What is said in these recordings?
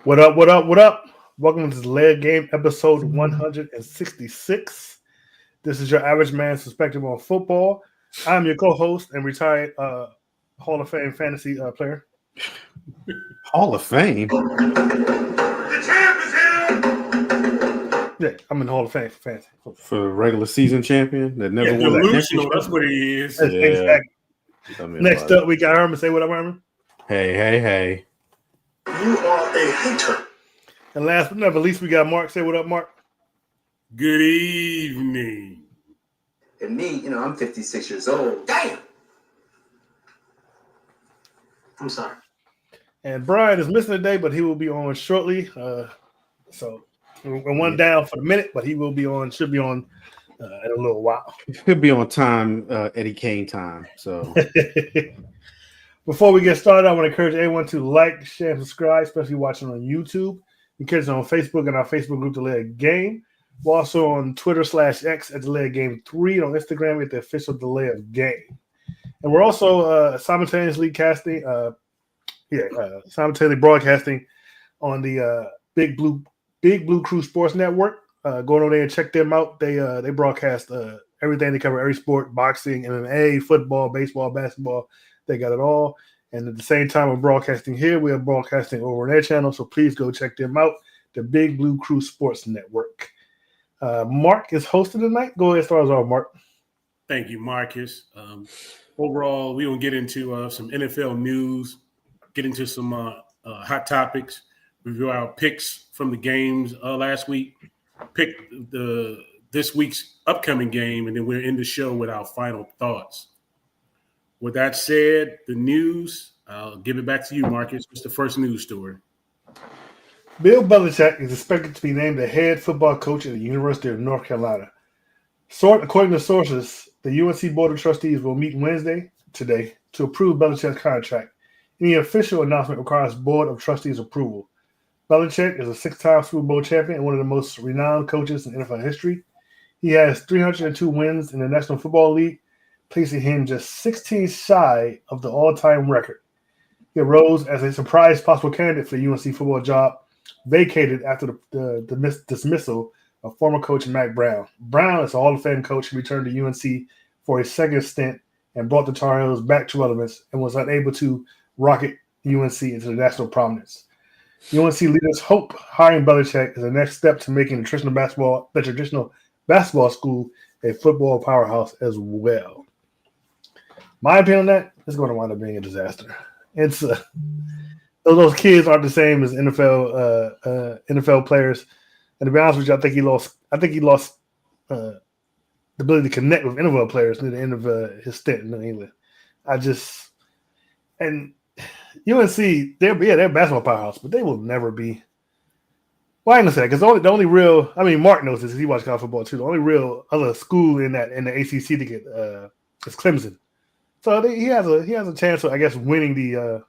What up? What up? What up? Welcome to the Leg Game episode 166. This is your average man's perspective on football. I'm your co-host and retired Hall of Fame fantasy player. Hall of Fame? The champ is here! Yeah, I'm in the Hall of Fame for fantasy. For regular season champion that never won a Delusional, championship? that's what he is. That's Yeah. exactly. Tell me Next about up, we got Herman. Say what up, Herman. it. Hey. You are a hater. And last but not least, we got Mark. Say what up, Mark. Good evening. And me, I'm 56 years old. Damn! I'm sorry. And Brian is missing today, but he will be on shortly. So we're one down for the minute, but he will be on. Should be on in a little while. He'll be on time, Eddie Kane time. So Before we get started, I want to encourage everyone to like, share, and subscribe, especially watching on YouTube. You can catch us on Facebook and our Facebook group, The Leg Game. We're also on Twitter/X at The Leg Game 3, and on Instagram at the official The Leg Game. And we're also simultaneously simultaneously broadcasting on the Big Blue Crew Sports Network. Go over there and check them out. They broadcast everything. They cover every sport: boxing, MMA, football, baseball, basketball. They got it all. And at the same time we're broadcasting here, we are broadcasting over on their channel. So please go check them out. The Big Blue Crew Sports Network. Mark is hosting tonight. Go ahead, start us off, Mark. Thank you, Marcus. Overall, we will get into some NFL news, get into some hot topics, review our picks from the games last week, pick this week's upcoming game, and then we're in the show with our final thoughts. With that said, the news, I'll give it back to you, Marcus. What's the first news story? Bill Belichick is expected to be named the head football coach at the University of North Carolina. According to sources, the UNC Board of Trustees will meet Wednesday, today, to approve Belichick's contract. Any official announcement requires Board of Trustees approval. Belichick is a six-time Super Bowl champion and one of the most renowned coaches in NFL history. He has 302 wins in the National Football League, placing him just 16 shy of the all-time record. He arose as a surprise possible candidate for the UNC football job, vacated after the dismissal of former coach Mack Brown. Brown is a Hall of Fame coach who returned to UNC for a second stint and brought the Tar Heels back to relevance and was unable to rocket UNC into the national prominence. UNC leaders hope hiring Belichick is the next step to making the traditional basketball school a football powerhouse as well. My opinion on that is going to wind up being a disaster. It's those kids aren't the same as NFL players, and to be honest with you, I think he lost the ability to connect with NFL players near the end of his stint in New England. And UNC, they're a basketball powerhouse, but they will never be. Well, I understand because the only real, I mean, Mark knows this. He watches college football too. The only real other school in the ACC to get is Clemson. So he has a chance of, I guess, winning the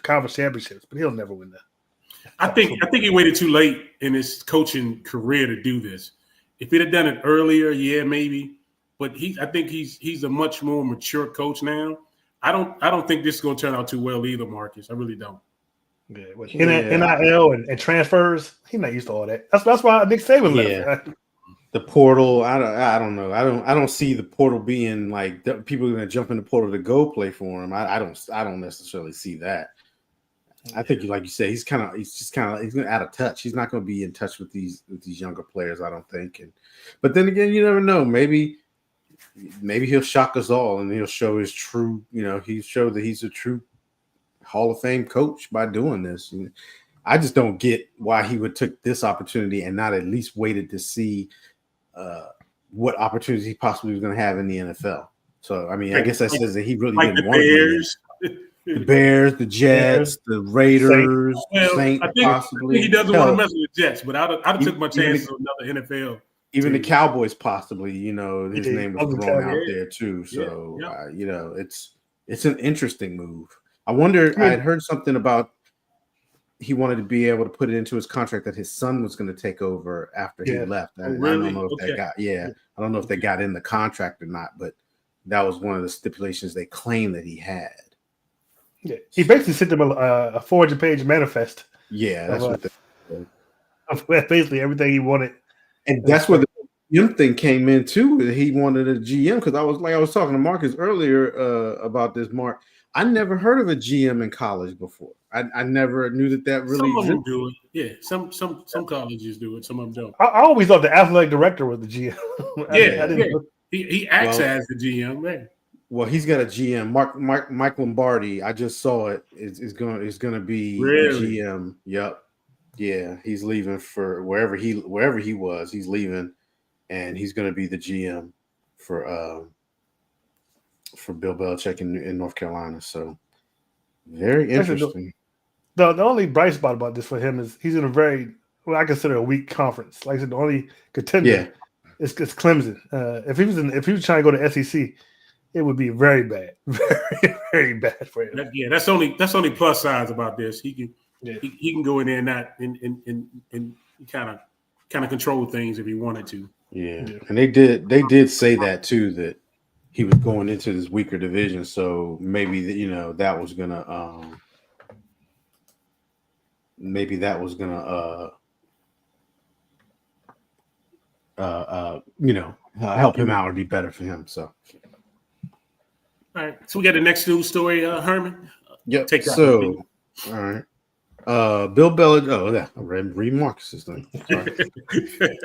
conference championships, but he'll never win that. I think he waited too late in his coaching career to do this. If he'd have done it earlier, yeah, maybe. But I think he's a much more mature coach now. I don't think this is going to turn out too well either, Marcus. I really don't. Yeah, with NIL and transfers, he's not used to all that. That's why Nick Saban left. Yeah. The portal, I don't know. I don't see the portal being like people are going to jump in the portal to go play for him. I don't necessarily see that. I think, like you say, he's going to out of touch. He's not going to be in touch with these younger players, I don't think. But then again, you never know. Maybe he'll shock us all and he'll show his true. He'll show that he's a true Hall of Fame coach by doing this. I just don't get why he would took this opportunity and not at least waited to see what opportunities he possibly was going to have in the NFL. So, I mean, I guess that says that he really didn't want the Bears, the Jets, the Raiders, Saints, I think he doesn't want to mess with the Jets, but I'd have took my chance on another NFL. Even the Cowboys, possibly, his name was thrown out there too. So, it's an interesting move. I wonder. I had heard something about he wanted to be able to put it into his contract that his son was going to take over after he left. I don't know if I don't know if they got in the contract or not, but that was one of the stipulations they claimed that he had. Yeah, he basically sent them a 400-page manifest Yeah, that's of, what they. of basically everything he wanted. And that's where the GM thing came in too. He wanted a GM because I was talking to Marcus earlier about this. Mark, I never heard of a GM in college before. I never knew that really Some of them existed. do it. Yeah, some colleges do it. Some of them don't. I always thought the athletic director was the GM. Yeah, I didn't know. He acts Well, as the GM, man. Well, he's got a GM. Mike Lombardi. I just saw it. Is gonna be Really? the GM. Yep. Yeah, he's leaving for wherever he was. He's leaving, and he's gonna be the GM for Bill Belichick in North Carolina. So very interesting. The only bright spot about this for him is he's in a very I consider a weak conference. Like I said, the only contender is Clemson. If he was trying to go to SEC, it would be very bad, very very bad for him. That's only plus sides about this. He can go in there and not and kind of control things if he wanted to. Yeah, and they did say that too, that he was going into this weaker division, so maybe that was gonna help him out or be better for him. So, all right. So we got the next news story, Herman. Yep. Take that. So, all right. Bill Belichick. Oh, yeah. I read Marcus's thing. Sorry.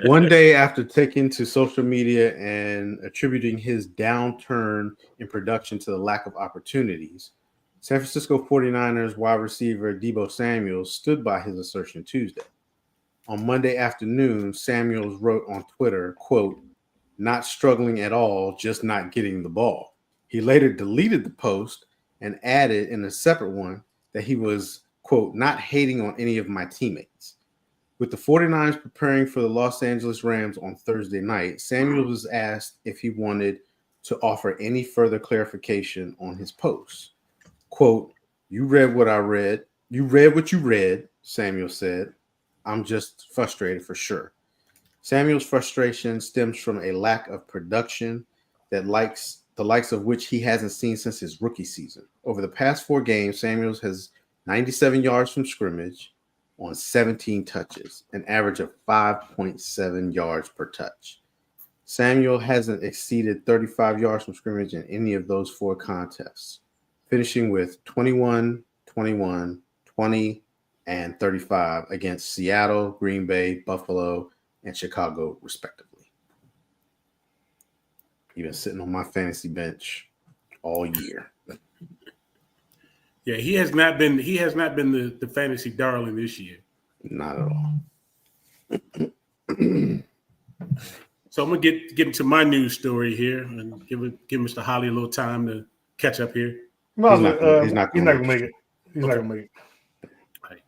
One day after taking to social media and attributing his downturn in production to the lack of opportunities, San Francisco 49ers wide receiver Deebo Samuel stood by his assertion Tuesday. On Monday afternoon, Samuels wrote on Twitter, quote, "Not struggling at all, just not getting the ball." He later deleted the post and added in a separate one that he was, quote, "not hating on any of my teammates." With the 49ers preparing for the Los Angeles Rams on Thursday night, Samuels was asked if he wanted to offer any further clarification on his post. Quote, "You read what I read. You read what you read," Samuel said. "I'm just frustrated for sure." Samuel's frustration stems from a lack of production the likes of which he hasn't seen since his rookie season. Over the past 4 games, Samuels has 97 yards from scrimmage on 17 touches, an average of 5.7 yards per touch. Samuel hasn't exceeded 35 yards from scrimmage in any of those 4 contests, finishing with 21, 21, 20, and 35 against Seattle, Green Bay, Buffalo, and Chicago, respectively. He's been sitting on my fantasy bench all year. Yeah, he has not been the fantasy darling this year. Not at all. So I'm gonna get into my news story here and give Mr. Holly a little time to catch up here. No, He's not going to make it. He's not going to make it. Right.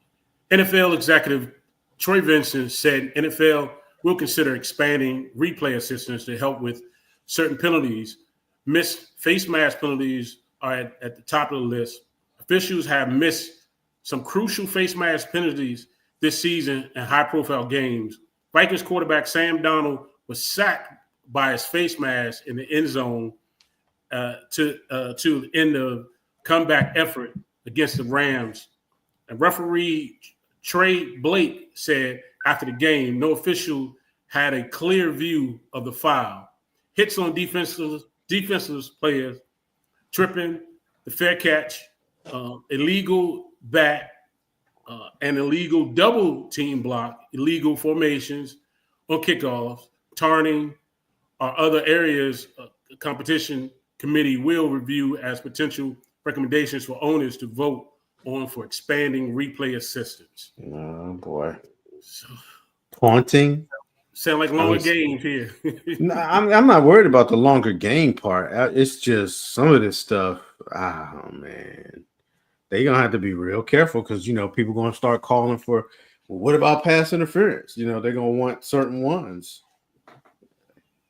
NFL executive Troy Vincent said NFL will consider expanding replay assistance to help with certain penalties. Missed face mask penalties are at the top of the list. Officials have missed some crucial face mask penalties this season in high-profile games. Vikings quarterback Sam Darnold was sacked by his face mask in the end zone to end the comeback effort against the Rams. And referee Trey Blake said after the game, no official had a clear view of the foul. Hits on defensive players, tripping, the fair catch, illegal back, and illegal double team block, illegal formations on kickoffs, turning, or other areas the competition committee will review as potential recommendations for owners to vote on for expanding replay assistance. Oh, boy. So, Taunting. sound like longer games here. No, I'm not worried about the longer game part. It's just some of this stuff. Oh, man. They're going to have to be real careful because, people going to start calling for, well, what about pass interference? They're going to want certain ones.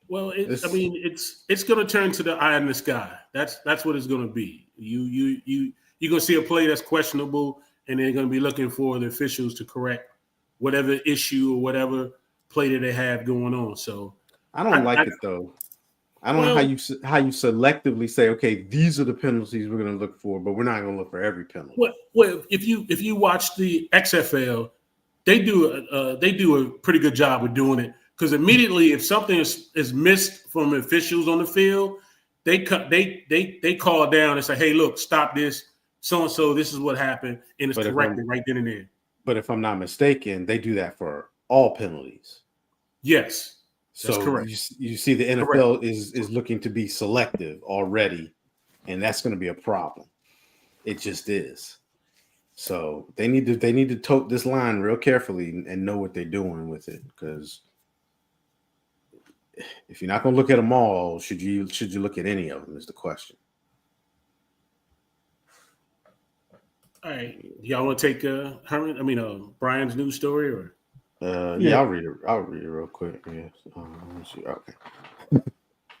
Well, it's going to turn to the eye in the sky. That's what it's going to be. You're going to see a play that's questionable, and they're going to be looking for the officials to correct whatever issue or whatever play that they have going on. So I don't like it though. I don't know how you selectively say, okay, these are the penalties we're going to look for, but we're not going to look for every penalty. Well, if you watch the XFL, they do a pretty good job of doing it, because immediately if something is missed from officials on the field, they call down and say, hey, look, stop this, so and so, this is what happened, and it's corrected right then and there. But if I'm not mistaken, they do that for all penalties. Yes. That's So correct. you see the NFL is looking to be selective already, and that's going to be a problem. It just is. So they need to tote this line real carefully and know what they're doing with it, because if you're not going to look at them all, should you look at any of them is the question. All right, y'all want to take Brian's news story, or? Yeah, I'll read it. I'll read it real quick. Yes. Let me see. Okay.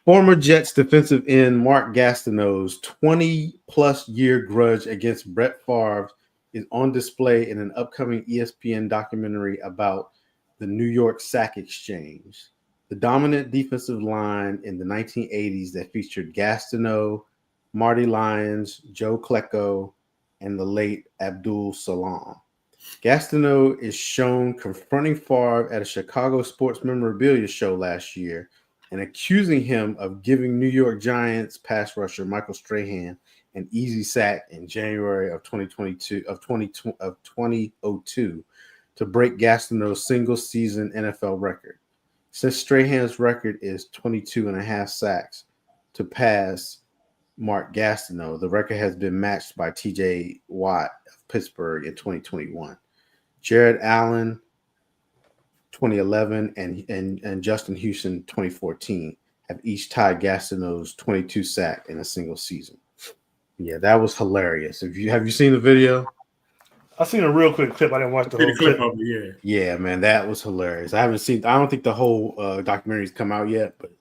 Former Jets defensive end Mark Gastineau's 20-plus year grudge against Brett Favre is on display in an upcoming ESPN documentary about the New York Sack Exchange, the dominant defensive line in the 1980s that featured Gastineau, Marty Lyons, Joe Klecko, and the late Abdul Salam. Gastineau is shown confronting Favre at a Chicago sports memorabilia show last year and accusing him of giving New York Giants pass rusher Michael Strahan an easy sack in January of 2002 to break Gastineau's single-season NFL record. Since Strahan's record is 22 and a half sacks to pass Mark Gastineau, the record has been matched by T.J. Watt of Pittsburgh in 2021. Jared Allen, 2011, and Justin Houston, 2014, have each tied Gastineau's 22 sack in a single season. Yeah, that was hilarious. Have you seen the video? I've seen a real quick clip. I didn't watch the whole clip of it. Yeah, man, that was hilarious. I don't think the whole documentary's come out yet, but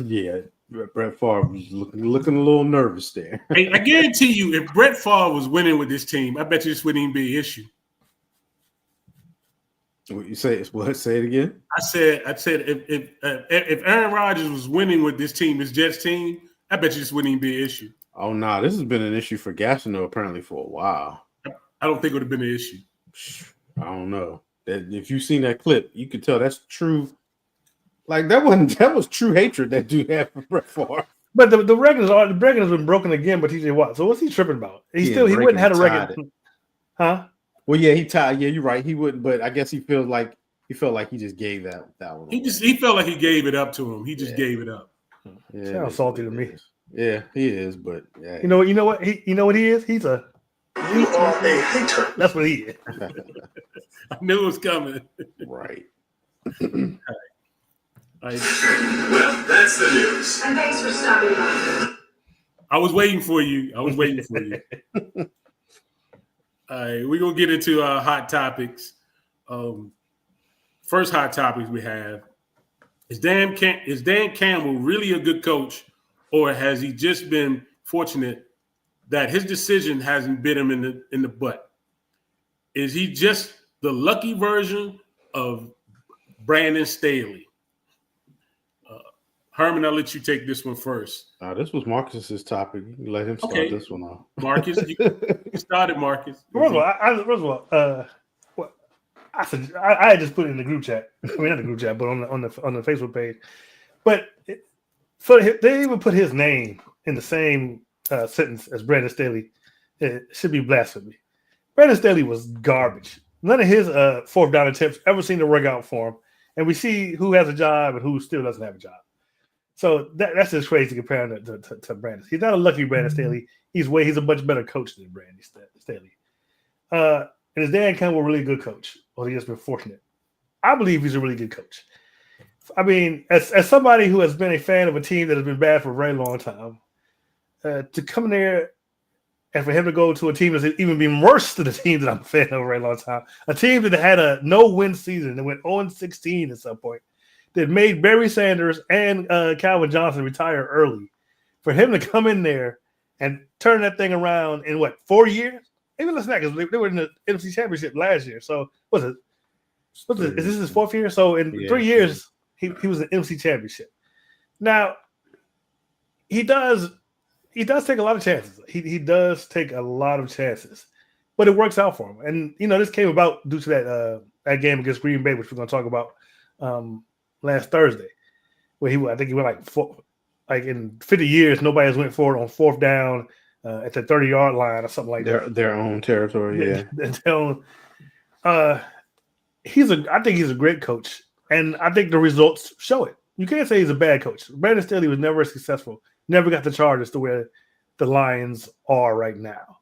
yeah, Brett Favre was looking a little nervous there. Hey, I guarantee you, if Brett Favre was winning with this team, I bet you this wouldn't even be an issue. What you say? What? Say it again. I said if Aaron Rodgers was winning with this team, this Jets team, I bet you this wouldn't even be an issue. Oh no, this has been an issue for Gastineau apparently for a while. I don't think it would have been an issue. I don't know. That if you've seen that clip, you could tell that's true. Like that was true hatred that dude had for Brett Favre. But the record has been broken again by TJ Watt. So what's he tripping about? He wouldn't have a record. Huh? Well, yeah, he tied. Yeah, you're right. He wouldn't, but I guess he felt like he just gave that one. He felt like he gave it up to him. He just gave it up. Yeah, sounds salty to me. Yeah, he is, but yeah. You know what he is? He's a hater. That's what he is. I knew it was coming. Right. Well, that's the news. And thanks for stopping by. I was waiting for you. All right, we're gonna get into our hot topics. First hot topics we have is Dan Campbell really a good coach, or has he just been fortunate that his decision hasn't bit him in the butt? Is he just the lucky version of Brandon Staley? Herman, I'll let you take this one first. This was Marcus's topic. You can let him start this one off. Marcus, you started, Marcus. First of all, I just put it in the group chat. I mean, not the group chat, but on the Facebook page. But they even put his name in the same sentence as Brandon Staley. It should be blasphemy. Brandon Staley was garbage. None of his fourth down attempts ever seemed to work out for him. And we see who has a job and who still doesn't have a job. So that's just crazy comparing to Brandon. He's not a lucky Brandon Staley. He's a much better coach than Brandon Staley. And is Dan Campbell a really good coach, or he just been fortunate? I believe he's a really good coach. I mean, as somebody who has been a fan of a team that has been bad for a very long time, to come in there and for him to go to a team that's even been worse than the team that I'm a fan of a very long time, a team that had a no-win season that went 0-16 at some point, that made Barry Sanders and Calvin Johnson retire early, for him to come in there and turn that thing around in 4 years? Even less than that, because they were in the NFC Championship last year. So is this his fourth year? So in 3 years, he was in the NFC Championship. Now, he does take a lot of chances. He does take a lot of chances, but it works out for him. And this came about due to that game against Green Bay, which we're going to talk about last Thursday, where I think he went like in 50 years nobody has went for it on fourth down at the 30-yard line or something like that. Their own territory, yeah. I think he's a great coach, and I think the results show it. You can't say he's a bad coach. Brandon Staley was never successful, never got the Chargers to where the Lions are right now.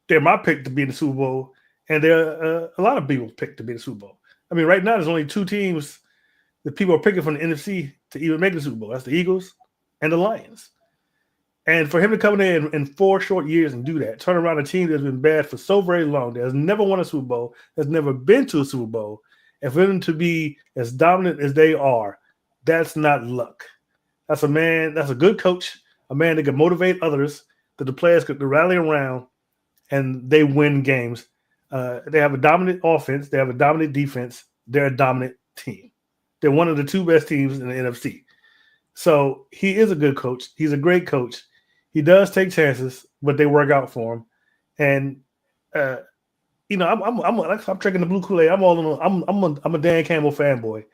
They're my pick to be in the Super Bowl, and they're a lot of people's pick to be in the Super Bowl. I mean, right now there's only two teams that people are picking from the NFC to even make the Super Bowl. That's the Eagles and the Lions. And for him to come in 4 short years and do that, turn around a team that's been bad for so very long, that has never won a Super Bowl, has never been to a Super Bowl, and for them to be as dominant as they are, that's not luck. That's a good coach, a man that can motivate others, that the players could rally around, and they win games. They have a dominant offense. They have a dominant defense. They're a dominant team. They're one of the 2 best teams in the NFC. So he is a good coach. He's a great coach. He does take chances, but they work out for him. And I'm drinking the blue Kool-Aid. I'm a Dan Campbell fanboy,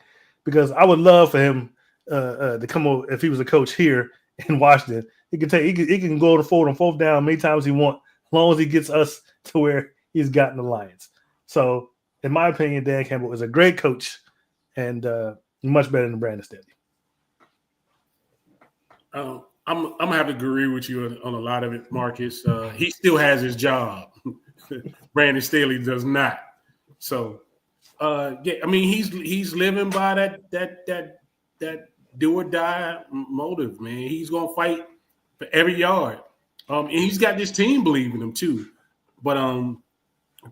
because I would love for him to come over if he was a coach here in Washington. He can go to forward on fourth down many times he wants, as long as he gets us to where he's gotten the Lions. So, in my opinion, Dan Campbell is a great coach and much better than Brandon Staley. I'm gonna have to agree with you on a lot of it, Marcus. He still has his job. Brandon Staley does not. So, I mean, he's living by that do or die motive, man. He's gonna fight for every yard, and he's got this team believing him too. But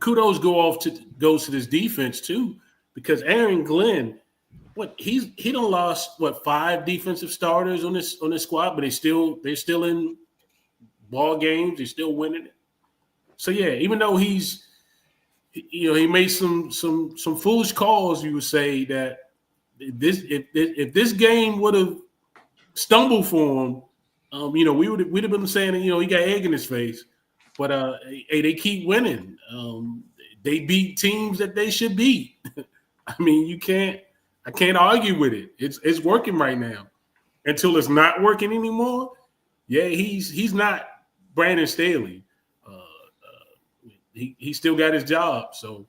kudos goes to this defense too, because Aaron Glenn. He done lost 5 defensive starters on this squad, but they're still in ball games. They're still winning it. So yeah, even though he made some foolish calls, you would say that if this game would have stumbled for him, we'd have been saying he got egg in his face. But hey, they keep winning. They beat teams that they should beat. I mean, I can't argue with it. It's working right now. Until it's not working anymore, yeah, he's not Brandon Staley. He still got his job. So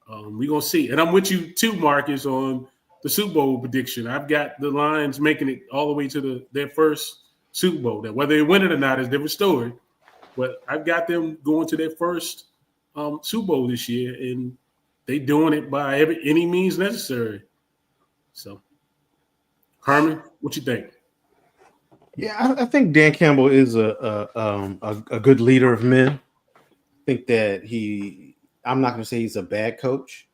we're going to see. And I'm with you too, Marcus, on the Super Bowl prediction. I've got the Lions making it all the way to their first Super Bowl. Now, whether they win it or not is a different story. But I've got them going to their first Super Bowl this year, and they doing it by any means necessary. So, Herman, what you think? Yeah, I think Dan Campbell is a good leader of men. I think that I'm not going to say he's a bad coach,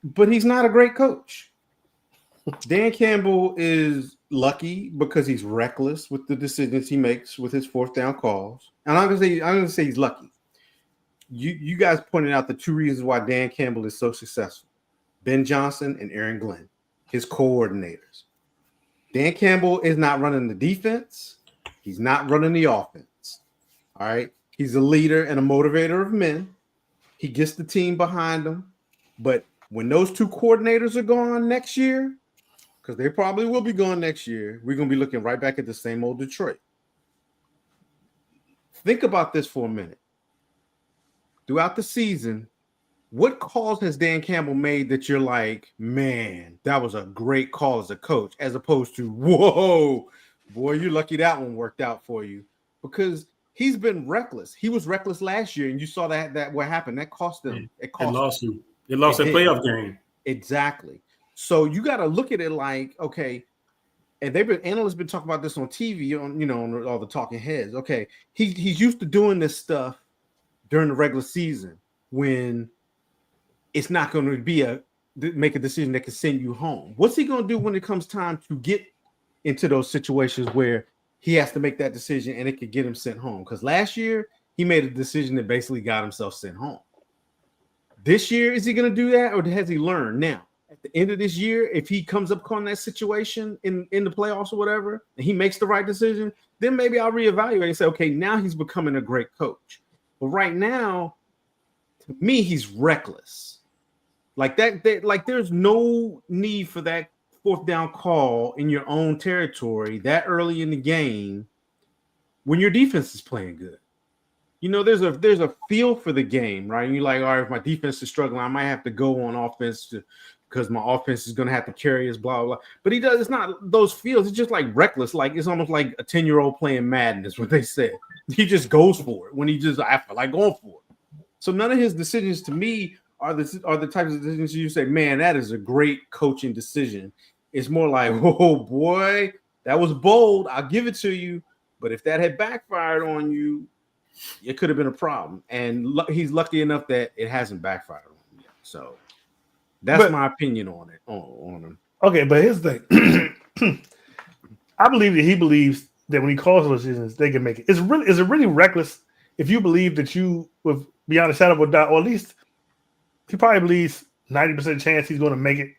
but he's not a great coach. Dan Campbell is lucky because he's reckless with the decisions he makes with his fourth down calls. And I'm going to say he's lucky. You guys pointed out the 2 reasons why Dan Campbell is so successful: Ben Johnson and Aaron Glenn, his coordinators. Dan Campbell is not running the defense. He's not running the offense. All right. He's a leader and a motivator of men. He gets the team behind him. But when those 2 coordinators are gone next year, because they probably will be gone next year, we're going to be looking right back at the same old Detroit. Think about this for a minute. Throughout the season, what calls has Dan Campbell made that you're like, man, that was a great call as a coach, as opposed to, whoa, boy, you're lucky that one worked out for you? Because he's been reckless. He was reckless last year, and you saw that what happened. That cost them. It lost him. It lost a playoff game. Exactly. So you got to look at it like, okay, and analysts been talking about this on TV, on all the talking heads. Okay, he's used to doing this stuff during the regular season when it's not going to make a decision that can send you home. What's he going to do when it comes time to get into those situations where he has to make that decision and it could get him sent home? Because last year he made a decision that basically got himself sent home. This year, is he going to do that, or has he learned now? at the end of this year, if he comes up on that situation in the playoffs or whatever, and he makes the right decision, then maybe I'll reevaluate and say, okay, now he's becoming a great coach. But right now, to me, he's reckless. Like that, like there's no need for that fourth down call in your own territory that early in the game when your defense is playing good. You know, there's a feel for the game, right? And you're like, all right, if my defense is struggling, I might have to go on offense because my offense is going to have to carry us, blah, blah, blah. But he does. It's not those feels. It's just like reckless. Like it's almost like a 10-year-old playing Madden is what they said. He just goes for it when I feel like going for it. So none of his decisions to me are the types of decisions you say, man, that is a great coaching decision. It's more like, oh boy, that was bold. I'll give it to you. But if that had backfired on you, it could have been a problem. And he's lucky enough that it hasn't backfired on him yet. So that's my opinion on it. On him. Okay, but here's the thing. I believe that he believes that when he calls those decisions, they can make it. Is it really reckless if you believe that you, with beyond a shadow of a doubt, or at least he probably believes 90% chance he's going to make it.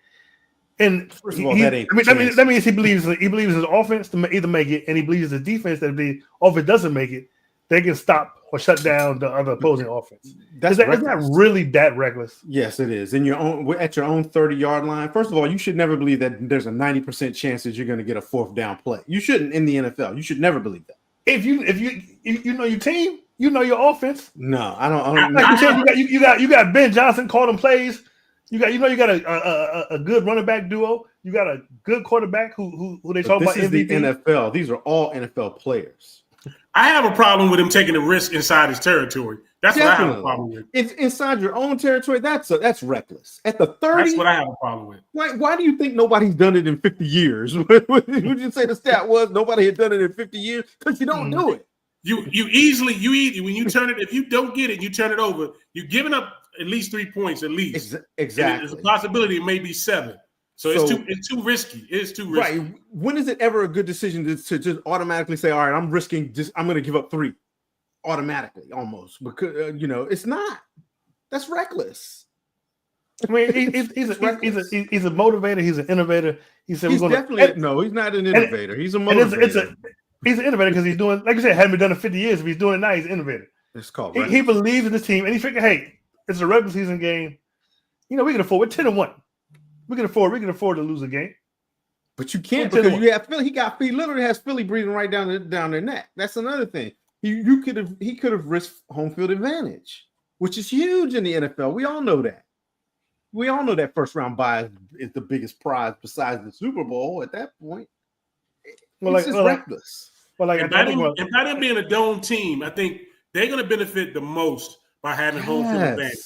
And first of all, that means he believes his offense to either make it, and he believes his defense that if the offense doesn't make it, they can stop or shut down the other opposing offense. Is that really that reckless? Yes, it is. At your own 30-yard line. First of all, you should never believe that there's a 90% chance that you're going to get a fourth down play. You shouldn't in the NFL. You should never believe that. If you know your team, you know your offense. No, I don't. Like you said, you got Ben Johnson calling plays. You got a good running back duo. You got a good quarterback who they talk about. This is the NFL. These are all NFL players. I have a problem with him taking a risk inside his territory. That's Definitely. what I have a problem with. It's inside your own territory. That's reckless. At the 30, that's what I have a problem with. Why do you think nobody's done it in 50 years? Would you say the stat was nobody had done it in 50 years? Because you don't do it. You when you turn it, if you don't get it, you turn it over. You're giving up at least 3 points, at least. Exactly. There's a possibility it may be 7. So it's too risky. It's too risky. Right. When is it ever a good decision to just automatically say, all right, I'm risking I'm going to give up 3 automatically almost because, it's not. That's reckless. I mean, he's a motivator. He's an innovator. He said he's definitely no. He's not an innovator. He's a motivator. He's an innovator because he's doing, like I said, hadn't been done in 50 years. If he's doing it now, he's an innovator. It's called. He believes in this team, and he figured, hey, it's a regular season game. We can afford. We're 10-1. We can afford to lose a game. But you can't because you have Philly. He literally has Philly breathing right down their neck. That's another thing. He could have risked home field advantage, which is huge in the NFL. We all know that. We all know that first round bye is the biggest prize besides the Super Bowl at that point. It's just reckless. And by them being a dome team, I think they're going to benefit the most by having home field advantage.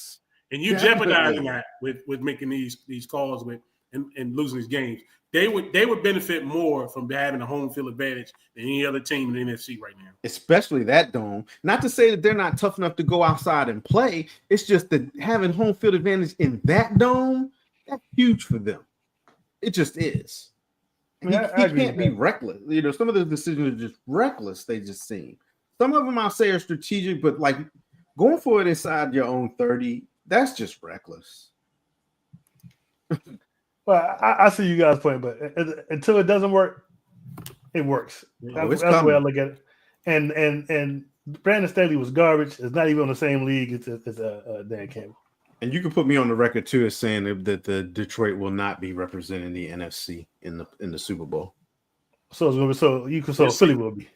And you jeopardizing that with making these calls and losing these games. They would benefit more from having a home field advantage than any other team in the NFC right now. Especially that dome. Not to say that they're not tough enough to go outside and play. It's just that having home field advantage in that dome, that's huge for them. It just is. He can't be reckless. Some of the decisions are just reckless. They just seem. Some of them I'll say are strategic, but like going for it inside your own 30, that's just reckless. Well, I see you guys playing, but until it doesn't work, it works. That's the way I look at it. And Brandon Staley was garbage. It's not even on the same league as Dan Campbell. And you can put me on the record too as saying that the Detroit will not be representing the NFC in the Super Bowl. So it's gonna be Philly will be.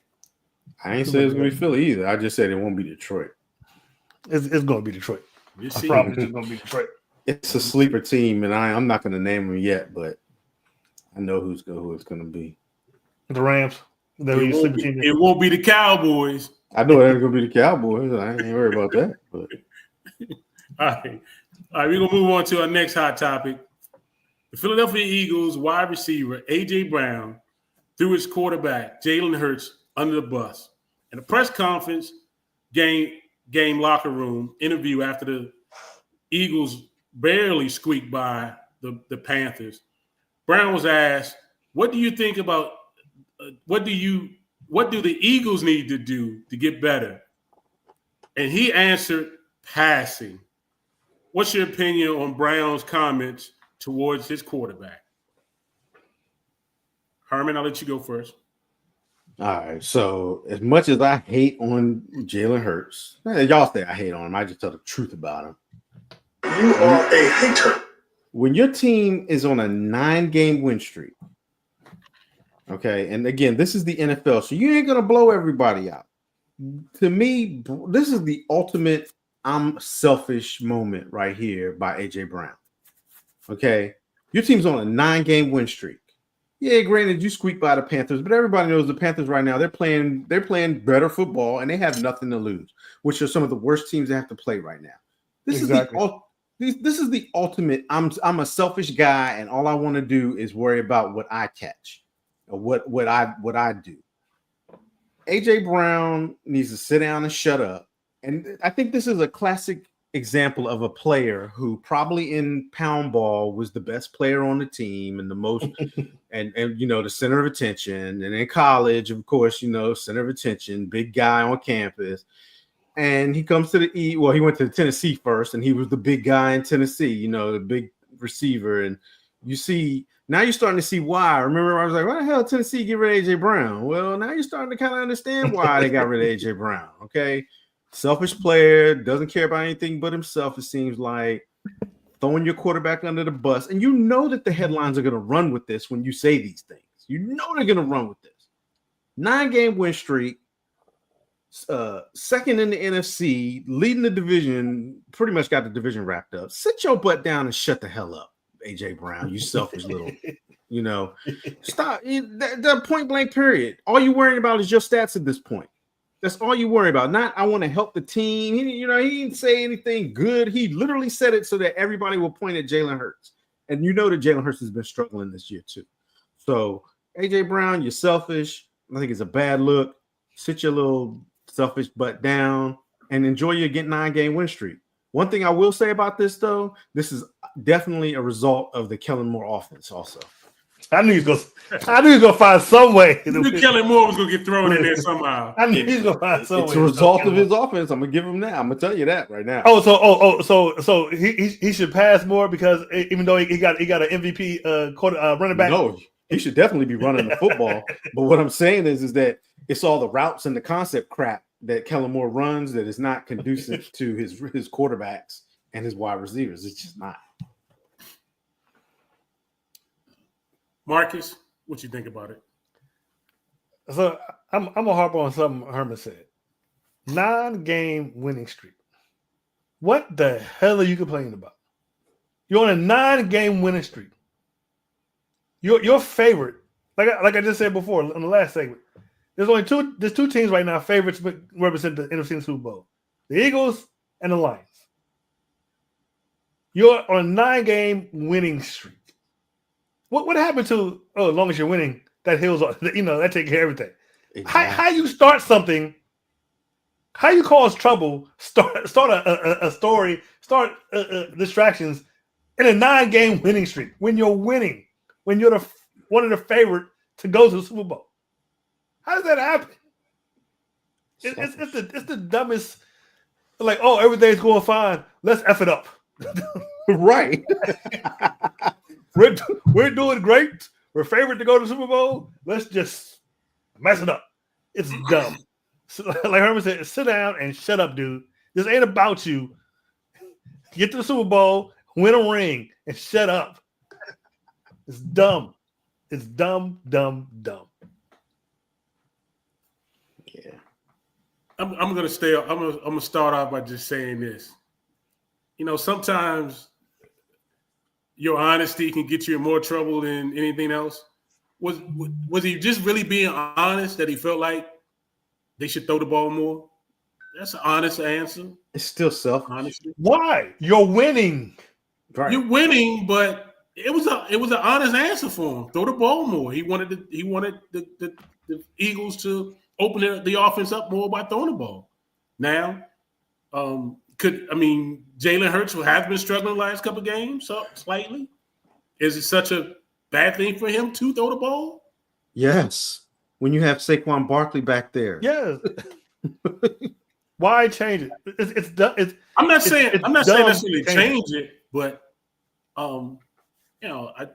I ain't said it's gonna be Philly either. I just said it won't be Detroit. It's gonna be Detroit. I promise it's gonna be Detroit. It's a sleeper team, and I'm not gonna name them yet, but I know who it's gonna be. The Rams. It won't be the Cowboys. I know it's gonna be the Cowboys. I ain't worried about that. But All right, we're gonna move on to our next hot topic. The Philadelphia Eagles wide receiver A.J. Brown threw his quarterback Jalen Hurts under the bus. In a press conference, game locker room interview after the Eagles barely squeaked by the Panthers, Brown was asked, "What do you think about what do the Eagles need to do to get better?" And he answered, "Passing." What's your opinion on Brown's comments towards his quarterback. Herman, I'll let you go first. All right. So as much as I hate on Jalen Hurts, y'all say I hate on him. I just tell the truth about him. You are a hater. When your team is on a 9-game win streak, okay, and again, this is the NFL, so you ain't gonna blow everybody out. To me, this is the ultimate I'm selfish moment right here by AJ Brown. Okay, your team's on a 9-game win streak. Yeah, granted, you squeaked by the Panthers, but everybody knows the Panthers right now, they're playing better football and they have nothing to lose, which are some of the worst teams they have to play right now. This is the ultimate. I'm a selfish guy, and all I want to do is worry about what I catch, or what I do. AJ Brown needs to sit down and shut up. And I think this is a classic example of a player who probably in pound ball was the best player on the team and the most and the center of attention. And in college, of course, center of attention, big guy on campus. And he comes to he went to Tennessee first, and he was the big guy in Tennessee, the big receiver. And now you're starting to see why. Remember, I was like, why the hell Tennessee get rid of AJ Brown? Well, now you're starting to kind of understand why they got rid of AJ Brown. Okay. Selfish player, doesn't care about anything but himself, it seems like, throwing your quarterback under the bus. And you know that the headlines are going to run with this when you say these things. You know they're going to run with this. 9-game win streak, second in the NFC, leading the division, pretty much got the division wrapped up. Sit your butt down and shut the hell up, AJ Brown, you selfish little, stop. The point blank period. All you're worrying about is your stats at this point. That's all you worry about. Not, I want to help the team. He didn't say anything good. He literally said it so that everybody will point at Jalen Hurts. And you know that Jalen Hurts has been struggling this year too. So, AJ Brown, you're selfish. I think it's a bad look. Sit your little selfish butt down and enjoy your 9-game win streak. One thing I will say about this, though, this is definitely a result of the Kellen Moore offense also. I knew he was gonna find some way. You knew Kellen Moore was gonna get thrown in there somehow. I knew he was gonna find some way. It's a result of his offense. I'm gonna give him that. I'm gonna tell you that right now. So he should pass more because even though he got an MVP running back. No, he should definitely be running the football. But what I'm saying is that it's all the routes and the concept crap that Kellen Moore runs that is not conducive to his quarterbacks and his wide receivers. It's just not. Marcus, what you think about it? So I'm gonna harp on something Herman said. 9-game winning streak. What the hell are you complaining about? You're on a 9-game winning streak. Your favorite, like I just said before in the last segment. There's two teams right now favorites represent the NFC Super Bowl: the Eagles and the Lions. You're on a 9-game winning streak. What happened to as long as you're winning, that heals that takes care of everything. Exactly. How you start something? How you cause trouble? Start a story. Start distractions in a 9-game winning streak when you're winning. When you're one of the favorite to go to the Super Bowl. How does that happen? It's the dumbest. Like, oh, everything's going fine. Let's F it up. Right. We're doing great. We're favored to go to the Super Bowl. Let's just mess it up. It's dumb. So, like Herman said, sit down and shut up, dude. This ain't about you. Get to the Super Bowl, win a ring, and shut up. It's dumb. It's dumb. Yeah. I'm gonna stay. I'm gonna start off by just saying this. Sometimes your honesty can get you in more trouble than anything else. Was he just really being honest that he felt like they should throw the ball more? That's an honest answer. It's still selfish. Honestly. Why? You're winning. Right. You're winning, but it was an honest answer for him. Throw the ball more. He wanted the Eagles to open the offense up more by throwing the ball. Now, Jalen Hurts has been struggling the last couple of games, so slightly. Is it such a bad thing for him to throw the ball? Yes. When you have Saquon Barkley back there. Yes. Why change it? I'm not saying necessarily change it, but I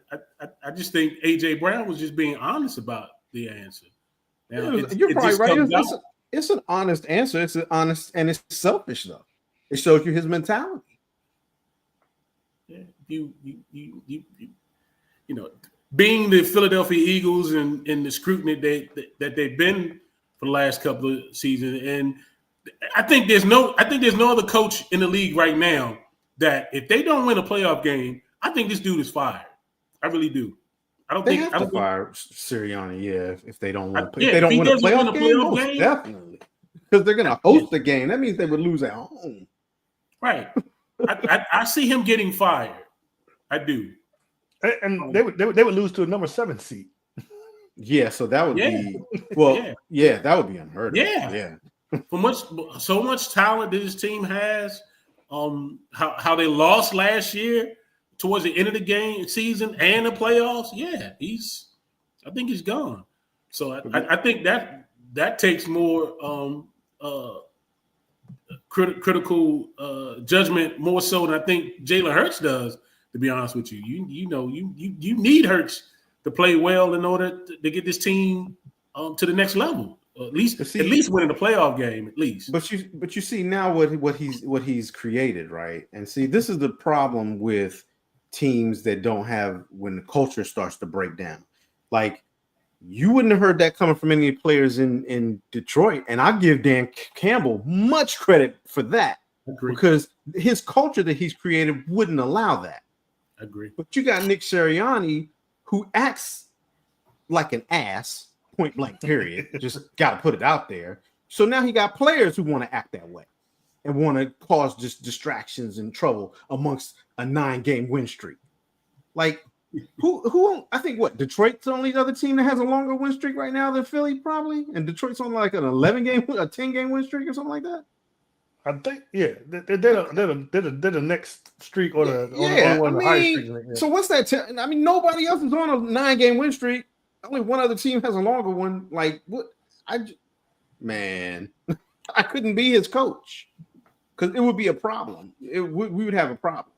just think AJ Brown was just being honest about the answer. Now, You're probably just right. comes out. It's an honest answer. It's an honest and it's selfish though. It shows you his mentality. Yeah, you know, being the Philadelphia Eagles and the scrutiny that they've been for the last couple of seasons, and I think there's no other coach in the league right now that if they don't win a playoff game, I think this dude is fired. I really do. They have to fire Sirianni, if they don't win. Yeah, if they don't win a playoff game, most game, definitely, because they're going to host the game. That means they would lose at home. Right. I see him getting fired. I do. And they would lose to a number 7 seed. Yeah, so that would be that would be unheard of. Yeah. So much talent that his team has. How they lost last year towards the end of the season and the playoffs. Yeah, I think he's gone. So I think that takes more critical judgment more so than I think Jalen Hurts does. To be honest with you, you need Hurts to play well in order to get this team to the next level. At least winning the playoff game. At least. But you see now what he's created, right? And see, this is the problem with teams that don't have when the culture starts to break down. Like you wouldn't have heard that coming from any players in Detroit, and I give Dan Campbell much credit for that because his culture that he's created wouldn't allow that. I agree. But you got Nick Sirianni who acts like an ass, point blank, period. Just got to put it out there. So now he got players who want to act that way and want to cause just distractions and trouble amongst a 9-game win streak. Like who I think Detroit's the only other team that has a longer win streak right now than Philly probably, and Detroit's on like an 10-game win streak or something like that. I think, they're the next streak or the high streak. So what's that? Nobody else is on a 9-game win streak. Only one other team has a longer one. Like what? I couldn't be his coach because it would be a problem. We would have a problem.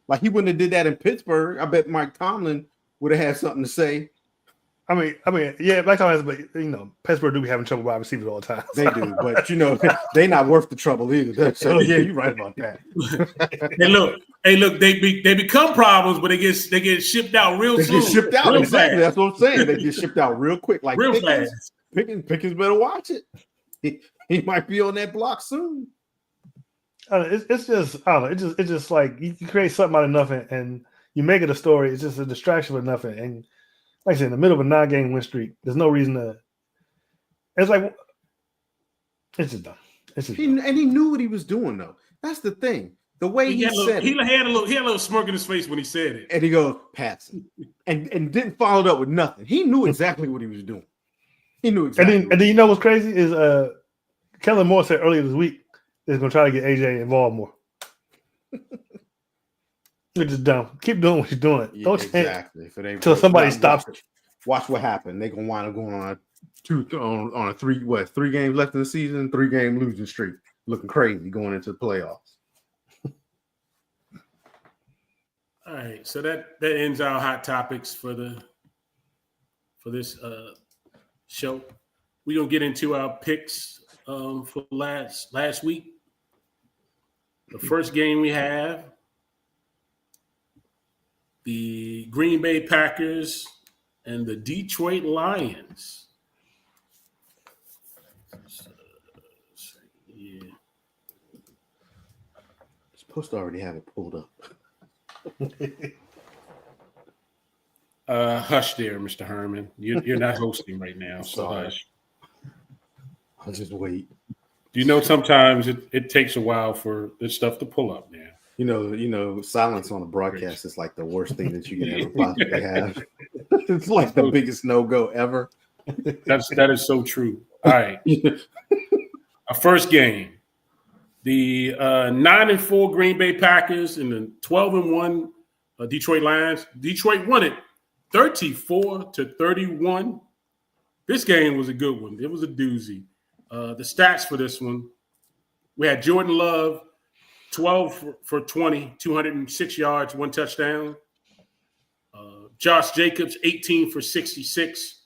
Like he wouldn't have did that in Pittsburgh. I bet Mike Tomlin would have had something to say. I mean, Mike Tomlin, but Pittsburgh do be having trouble with wide receivers all the time. They do, but they're not worth the trouble either. So yeah, you're right about that. Hey, look, they become problems, but they get shipped out real soon. Get shipped out, exactly. That's what I'm saying. They get shipped out real quick, like real Pickens, fast. Pickens better watch it. He might be on that block soon. It's just like you create something out of nothing and you make it a story. It's just a distraction with nothing. And like I said, in the middle of a 9-game win streak, there's no reason to. It's like it's just dumb. And he knew what he was doing, though. That's the thing. The way he said it. He had a little smirk in his face when he said it. And he goes, Patsy. And didn't follow it up with nothing. He knew exactly what he was doing. He knew exactly. And then you know what's crazy is Kellen Moore said earlier this week they're going to try to get AJ involved more. You're just dumb. Keep doing what you're doing. Yeah, Don't exactly. until somebody stops it. Watch what happened. They're going to wind up going on a 3 games left in the season, 3-game losing streak. Looking crazy going into the playoffs. All right, so that ends our hot topics for this show. We're gonna get into our picks for last week. The first game we have the Green Bay Packers and the Detroit Lions. Supposed to already have it pulled up. Hush there, Mr. Herman. You're not hosting right now, so hush. I'll just wait. Do you know sometimes it takes a while for this stuff to pull up now? You know, silence on a broadcast is like the worst thing that you can ever possibly have. It's like the biggest no-go ever. That is so true. All right. Our first game. The 9-4 Green Bay Packers and the 12-1 Detroit Lions. Detroit won it 34-31. This game was a good one. It was a doozy. The stats for this one, we had Jordan Love, 12 for 20, 206 yards, 1 touchdown. Josh Jacobs, 18 for 66,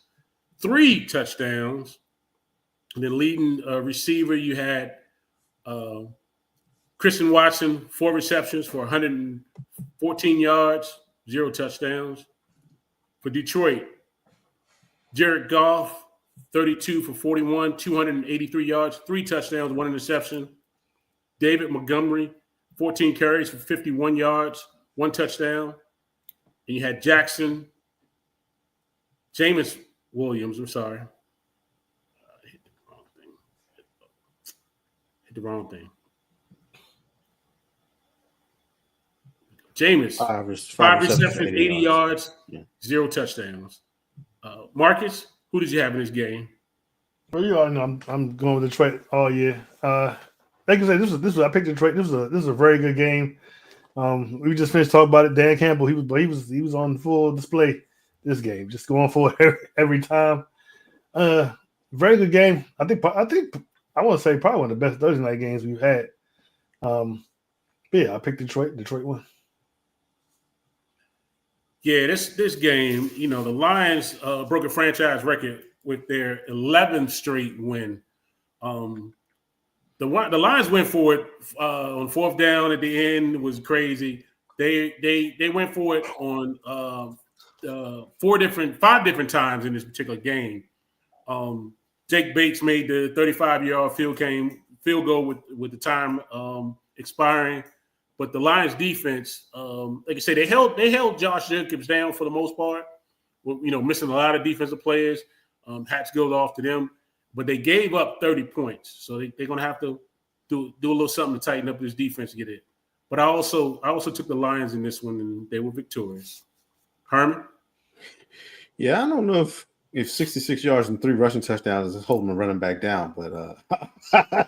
3 touchdowns. And then leading receiver, you had Christian Watson, 4 receptions for 114 yards, 0 touchdowns. For Detroit, Jared Goff, 32 for 41, 283 yards, 3 touchdowns, 1 interception. David Montgomery, 14 carries for 51 yards, 1 touchdown. And you had Jameis Williams, hit the wrong thing. Jameis, 5 receptions, 80 yards, 0 touchdowns. Marcus, who did you have in this game? Well, you already know I'm going with Detroit all year. Like I said, this was I picked Detroit. This was a very good game. We just finished talking about it. Dan Campbell, he was on full display this game, just going for it every time. Very good game. I think I want to say probably one of the best Thursday night games we've had. But yeah, I picked Detroit. Detroit won. Yeah, this game, the Lions broke a franchise record with their 11th straight win. The Lions went for it on 4th down at the end. It was crazy. They went for it on 5 different times in this particular game. Jake Bates made the 35-yard field goal with the time expiring. But the Lions defense, like I say, they held Josh Jacobs down for the most part. Missing a lot of defensive players. Hats goes off to them. But they gave up 30 points. So they're going to have to do a little something to tighten up this defense to get it. But I also took the Lions in this one, and they were victorious. Herman? Yeah, I don't know if 66 yards and 3 rushing touchdowns is holding the running back down, but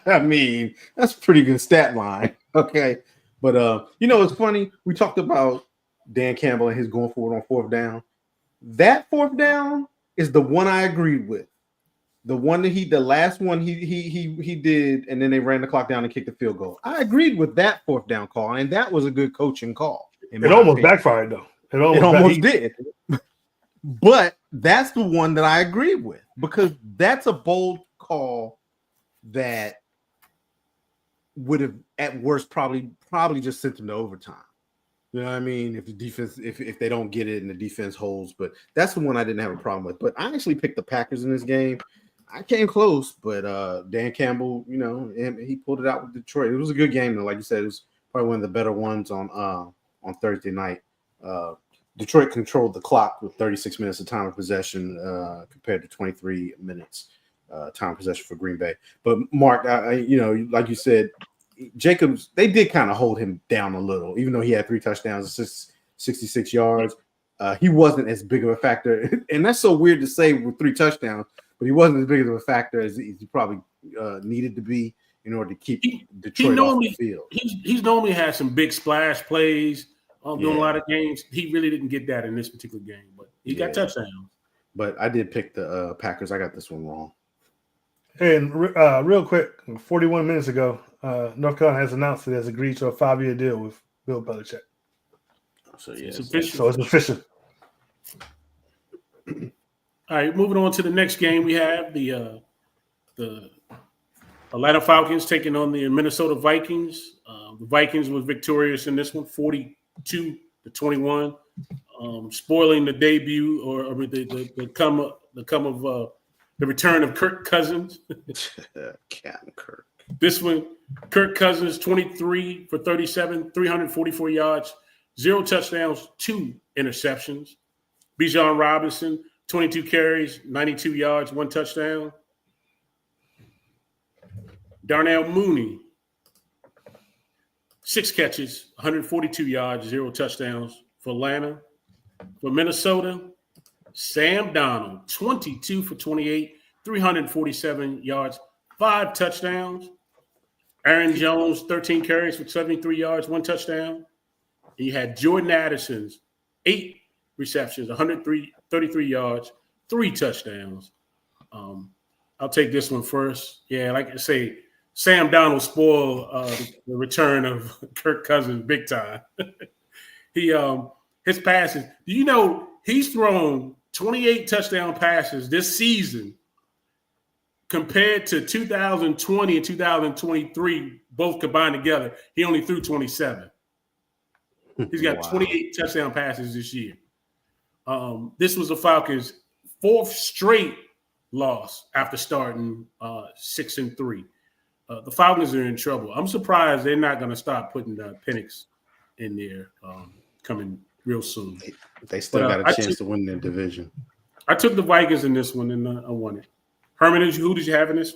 I mean, that's a pretty good stat line. Okay. But it's funny. We talked about Dan Campbell and his going for it on 4th down. That 4th down is the one I agreed with. The one that the last one he did, and then they ran the clock down and kicked the field goal. I agreed with that 4th down call, and that was a good coaching call. It almost backfired though. It almost did. But that's the one that I agreed with because that's a bold call that would have at worst probably just sent them to overtime. You know what I mean? If the defense, if they don't get it and the defense holds, but that's the one I didn't have a problem with. But I actually picked the Packers in this game. I came close, but Dan Campbell, he pulled it out with Detroit. It was a good game though. Like you said, it was probably one of the better ones on Thursday night. Detroit controlled the clock with 36 minutes of time of possession compared to 23 minutes time of possession for Green Bay. But Mark, like you said, Jacobs, they did kind of hold him down a little, even though he had 3 touchdowns and 66 yards. He wasn't as big of a factor. And that's so weird to say with 3 touchdowns, but he wasn't as big of a factor as he probably needed to be in order to keep Detroit off the field. He's normally had some big splash plays doing a lot of games. He really didn't get that in this particular game, but he got touchdowns. But I did pick the Packers. I got this one wrong. And real quick, 41 minutes ago, North Carolina has announced it has agreed to a 5-year deal with Bill Belichick. So yeah, it's official. So it's official. All right, moving on to the next game, we have the Atlanta Falcons taking on the Minnesota Vikings. The Vikings were victorious in this one, 42-21, spoiling the debut or the return of Kirk Cousins. Captain Kirk. This one, Kirk Cousins, 23 for 37, 344 yards, 0 touchdowns, 2 interceptions. Bijan Robinson, 22 carries, 92 yards, 1 touchdown. Darnell Mooney, 6 catches, 142 yards, 0 touchdowns for Atlanta. For Minnesota, Sam Darnold, 22 for 28, 347 yards, 5 touchdowns. Aaron Jones, 13 carries for 73 yards, 1 touchdown. And you had Jordan Addison's 8 receptions, 133 yards, 3 touchdowns. I'll take this one first. Yeah, like I say, Sam Darnold spoiled the return of Kirk Cousins big time. His his passes. Do you know he's thrown 28 touchdown passes this season compared to 2020 and 2023, both combined together? He only threw 27. He's got 28 touchdown passes this year. This was the Falcons' fourth straight loss after starting 6-3. The Falcons are in trouble. I'm surprised they're not going to start putting Penix in there coming real soon. They still got a chance to win their division. I took the Vikings in this one, and I won it. Herman, who did you have in this?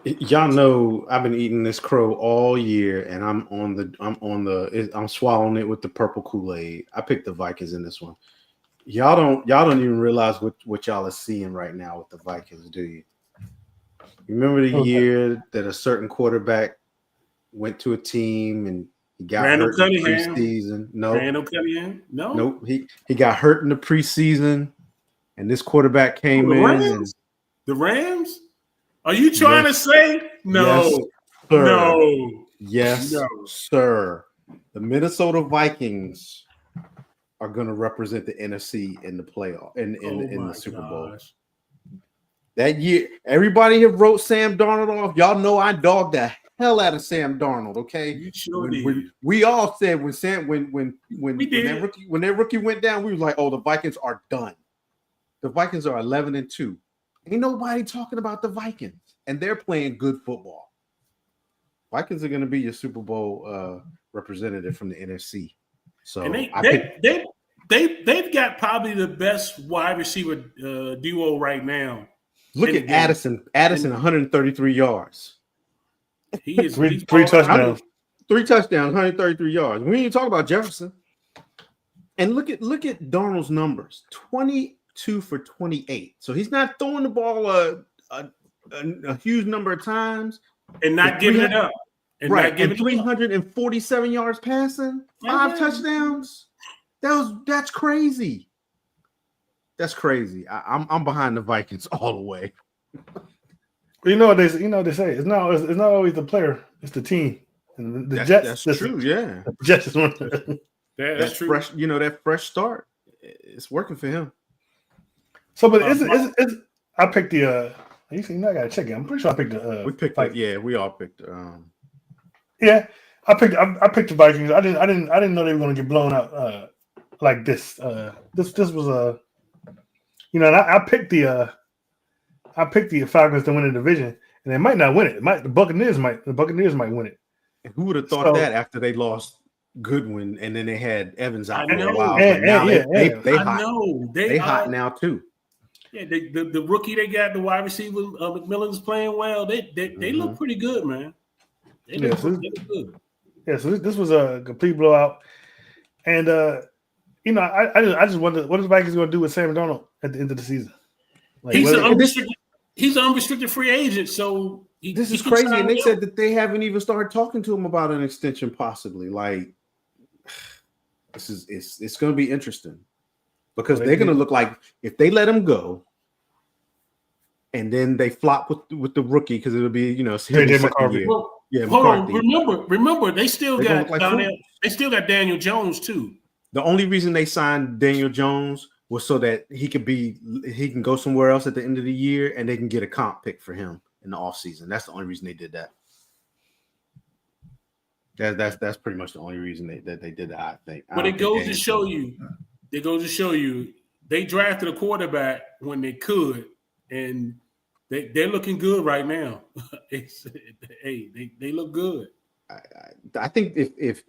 Y'all know I've been eating this crow all year, and I'm swallowing it with the purple Kool-Aid. I picked the Vikings in this one. Y'all don't even realize what y'all are seeing right now with the Vikings, do you? Remember the year that a certain quarterback went to a team and he got hurt in the preseason? No. Randall Cunningham? No. Nope. He got hurt in the preseason, and this quarterback came in. The Rams? Are you trying to say no? Yes, sir. No. Yes, sir. The Minnesota Vikings are going to represent the NFC in the playoff in the Super Bowl. That year, everybody have wrote Sam Darnold off. Y'all know I dogged the hell out of Sam Darnold. Okay, you sure did. We all said when that rookie went down, we was like, "Oh, the Vikings are done." The Vikings are 11-2. Ain't nobody talking about the Vikings, and they're playing good football. Vikings are going to be your Super Bowl representative from the NFC. So and they've got probably the best wide receiver duo right now. Look at Addison. 133 yards. He is three touchdowns. 3 touchdowns, 133 yards. We didn't talk about Jefferson. And look at Darnold's numbers: 22 for 28. So he's not throwing the ball a huge number of times and not giving it up. And 347 yards passing, 5 touchdowns. That's crazy. That's crazy. I'm behind the Vikings all the way. You know what they say. It's not always the player. It's the team. And the Jets. That's true. Yeah. The Jets is one. That's true. Fresh. That fresh start. It's working for him. So, but I picked the. I gotta check it. I'm pretty sure I picked the. We picked it. Yeah, we all picked. Yeah, I picked the Vikings. I didn't know they were going to get blown out like this. This was a. And I picked the Falcons to win the division, and they might not win it. The Buccaneers might win it. And who would have thought that after they lost Goodwin and then they had Evans out for a while? They hot now too. Yeah, the rookie they got, the wide receiver McMillan's playing well. They look pretty good, man. They look good. Yeah, so this was a complete blowout, and I just wonder what is Vikings going to do with Sam Darnold at the end of the season. Like, he's an unrestricted free agent, so this is crazy. And they said that they haven't even started talking to him about an extension, possibly. Like, it's going to be interesting because they're going to look like if they let him go, and then they flop with the rookie because it'll be his second year. Yeah, hold on. Remember, they still got Daniel Jones too. The only reason they signed Daniel Jones was so that he can go somewhere else at the end of the year and they can get a comp pick for him in the offseason. That's the only reason they did that. That's pretty much the only reason that they did that, I think. But it goes to show you, they drafted a quarterback when they could, and they're looking good right now. They look good. I think if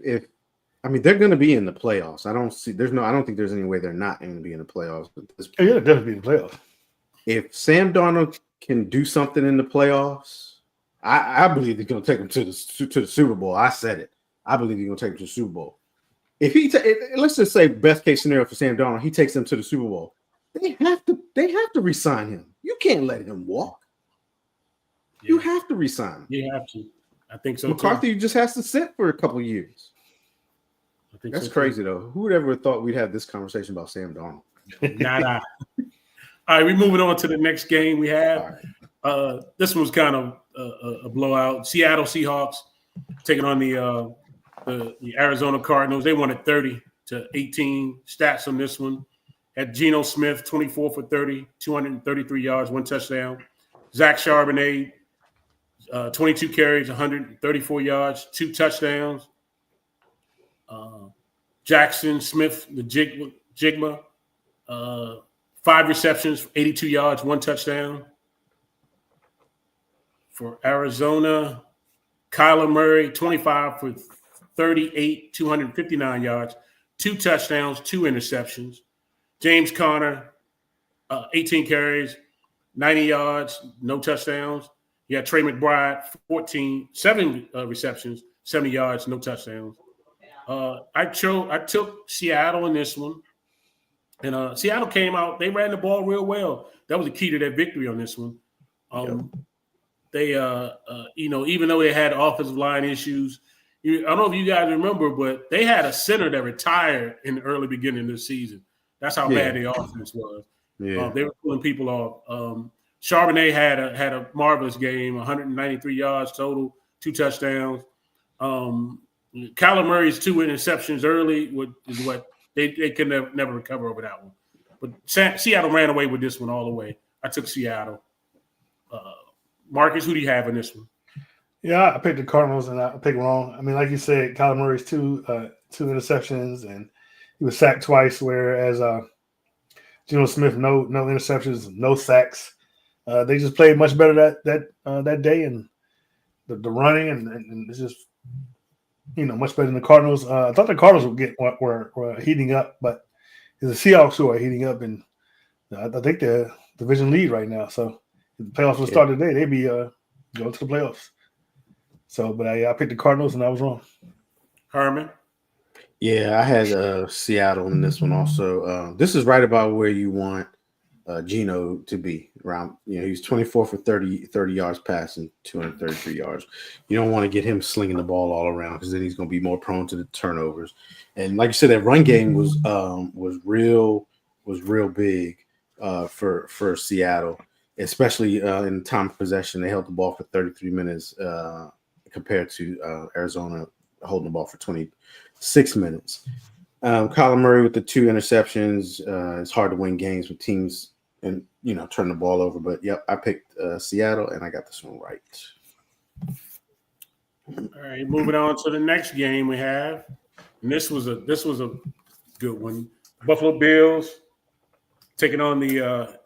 they're going to be in the playoffs. I don't think there's any way they're not going to be in the playoffs. Yeah, definitely be in the playoffs. If Sam Darnold can do something in the playoffs, I believe they're going to take him to the Super Bowl. I said it. I believe he's going to take him to the Super Bowl. If let's just say best case scenario for Sam Darnold, he takes them to the Super Bowl. They have to re-sign him. You can't let him walk. Yeah. You have to re-sign him. You have to. I think so. McCarthy just has to sit for a couple of years. I think that's crazy though. Who would ever have thought we'd have this conversation about Sam Darnold? Nah. All right, we're moving on to the next game we have. Right. This one was kind of a blowout. Seattle Seahawks taking on the Arizona Cardinals. They won at 30 to 18 stats on this one. Had Geno Smith, 24 for 30, 233 yards, 1 touchdown. Zach Charbonnet, 22 carries, 134 yards, 2 touchdowns. Jackson Smith, the Jigma, 5 receptions, 82 yards, 1 touchdown. For Arizona, Kyler Murray, 25 for 38, 259 yards, 2 touchdowns, 2 interceptions. James Conner, 18 carries, 90 yards, no touchdowns. You had Trey McBride, 7 receptions, 70 yards, no touchdowns. I took Seattle in this one. And Seattle came out, they ran the ball real well. That was the key to their victory on this one. They, even though they had offensive line issues, I don't know if you guys remember, but they had a center that retired in the early beginning of the season. That's how bad the offense was. Yeah. They were pulling people off. Charbonnet had a marvelous game, 193 yards total, 2 touchdowns. Kyler Murray's 2 interceptions early is what they could never recover over that one. But Seattle ran away with this one all the way. I took Seattle. Marcus, who do you have in this one? Yeah, I picked the Cardinals, and I picked wrong. I mean, like you said, Kyler Murray's 2 interceptions, and he was sacked twice, whereas Geno Smith, no interceptions, no sacks. They just played much better that day, and the running and it's just much better than the Cardinals. I thought the Cardinals were heating up, but it's the Seahawks who are heating up, and I think they're division lead right now. So if the playoffs will start today, they'd be going to the playoffs. So, but I picked the Cardinals, and I was wrong. Herman? Yeah, I had Seattle in this one also. This is right about where you want Geno to be. Around, he's 24 for 30 yards passing, 233 yards. You don't want to get him slinging the ball all around because then he's going to be more prone to the turnovers. And like you said, that run game was real big for Seattle, especially in time of possession. They held the ball for 33 minutes compared to Arizona holding the ball for 26 minutes. Kyler Murray with the 2 interceptions. It's hard to win games with teams and turn the ball over. But yep, I picked Seattle, and I got this one right. All right, moving on to the next game we have, and this was a good one. Buffalo Bills taking on the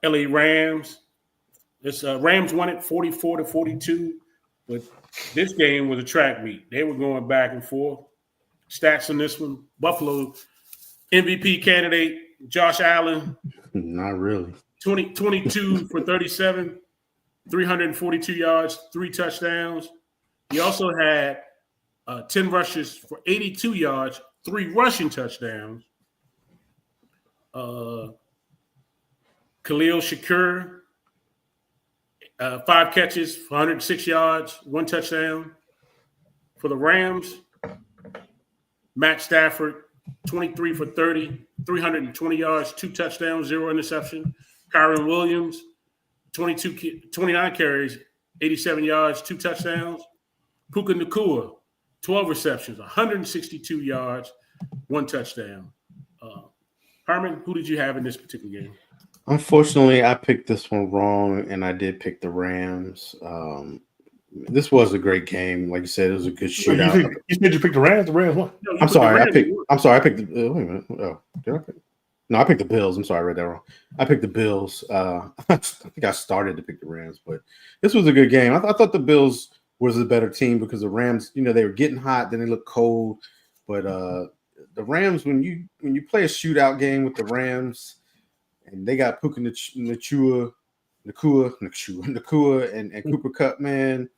LA Rams. This Rams won it 44-42, but this game was a track meet. They were going back and forth. Stats on this one: Buffalo MVP candidate Josh Allen, not really. 22 for 37, 342 yards, 3 touchdowns. He also had 10 rushes for 82 yards, 3 rushing touchdowns. Khalil Shakur, 5 catches for 106 yards, 1 touchdown. For the Rams, Matt Stafford, 23 for 30, 320 yards, 2 touchdowns, 0 interception. Kyron Williams, 29 carries, 87 yards, 2 touchdowns. Puka Nacua, 12 receptions, 162 yards, 1 touchdown. Herman, who did you have in this particular game? Unfortunately, I picked this one wrong, and I did pick the Rams. This was a great game. Like you said, it was a good shootout. You said you picked the Rams. The Rams won. I picked the. Wait a minute. Oh, did I pick? No, I picked the Bills. I'm sorry, I read that wrong. I picked the Bills. I think I started to pick the Rams, but this was a good game. I thought the Bills was a better team because the Rams, they were getting hot, then they looked cold. But the Rams, when you play a shootout game with the Rams, and they got Puka Nacua, and Cooper Kupp, man,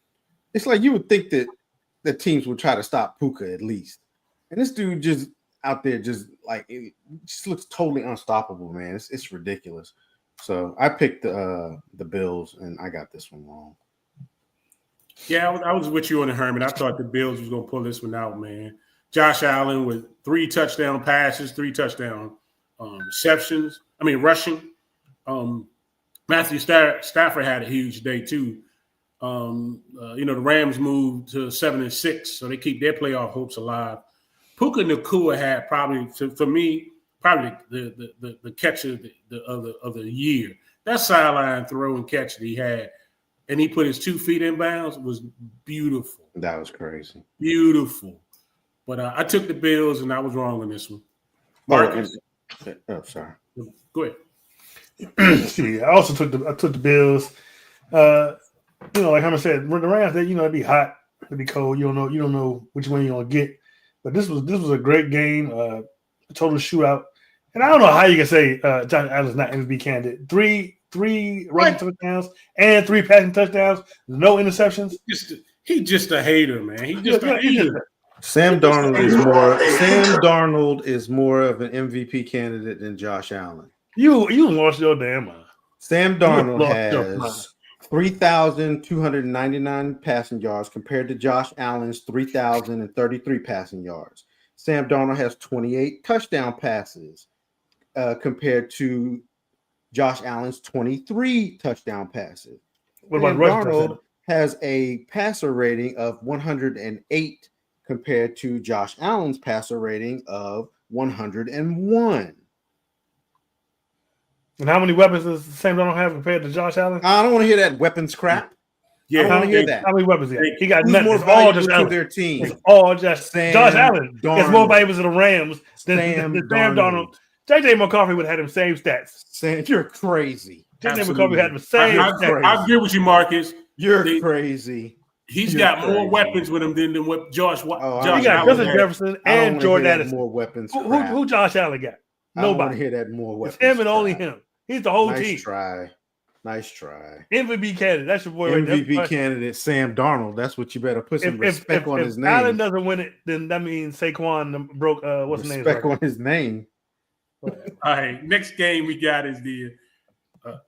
it's like you would think that teams would try to stop Puka at least. And this dude just out there just looks totally unstoppable, man. It's ridiculous. So I picked the Bills, and I got this one wrong. Yeah, I was with you on the Herman. I thought the Bills was going to pull this one out, man. Josh Allen with 3 touchdown passes, 3 touchdown rushing. Matthew Stafford had a huge day too. The Rams moved to 7-6, so they keep their playoff hopes alive. Puka Nacua had probably, for me, probably the catch of the year. That sideline throw and catch that he had, and he put his 2 feet in bounds, was beautiful. That was crazy. Beautiful. But I took the Bills, and I was wrong on this one. Marcus, Sorry. go ahead. I also took the Bills. Like Herman said, the Rams, it'd be hot, it'd be cold. You don't know which one you're gonna get. But this was a great game, a total shootout. And I don't know how you can say Josh Allen's not MVP candidate. Three running touchdowns and 3 passing touchdowns, no interceptions. He's just a hater, man. He's just a hater. Sam Darnold is more of an MVP candidate than Josh Allen. You lost your damn mind. Sam Darnold has 3,299 passing yards compared to Josh Allen's 3,033 passing yards. Sam Darnold has 28 touchdown passes compared to Josh Allen's 23 touchdown passes. What about Darnold has a passer rating of 108 compared to Josh Allen's passer rating of 101. And how many weapons does Sam Darnold have compared to Josh Allen? I don't want to hear that weapons crap. Yeah, I don't want to hear that. How many weapons? He got Who's nothing. more It's all valuable just to Allen. their team? It's all just Sam Josh Allen. Darnold. It's more valuable to the Rams than Sam Darnold. Darnold. JJ McCarthy would have had the same stats. Sam, you're crazy. JJ McCarthy had the same stats. I agree with you, Marcus. You're crazy. He's got more weapons with him than what Josh He Allen got Justin had. Jefferson and Jordan Addison. More weapons. Who Josh Allen got? I don't want Nobody. to hear that more weapons. It's him and only him. He's the whole team. Nice try. MVP candidate. That's your boy right there. MVP candidate Sam Darnold. That's what you better put some respect on his name. If Allen doesn't win it, then that means Saquon broke. What's his name? Respect on his name. All right. Next game we got is the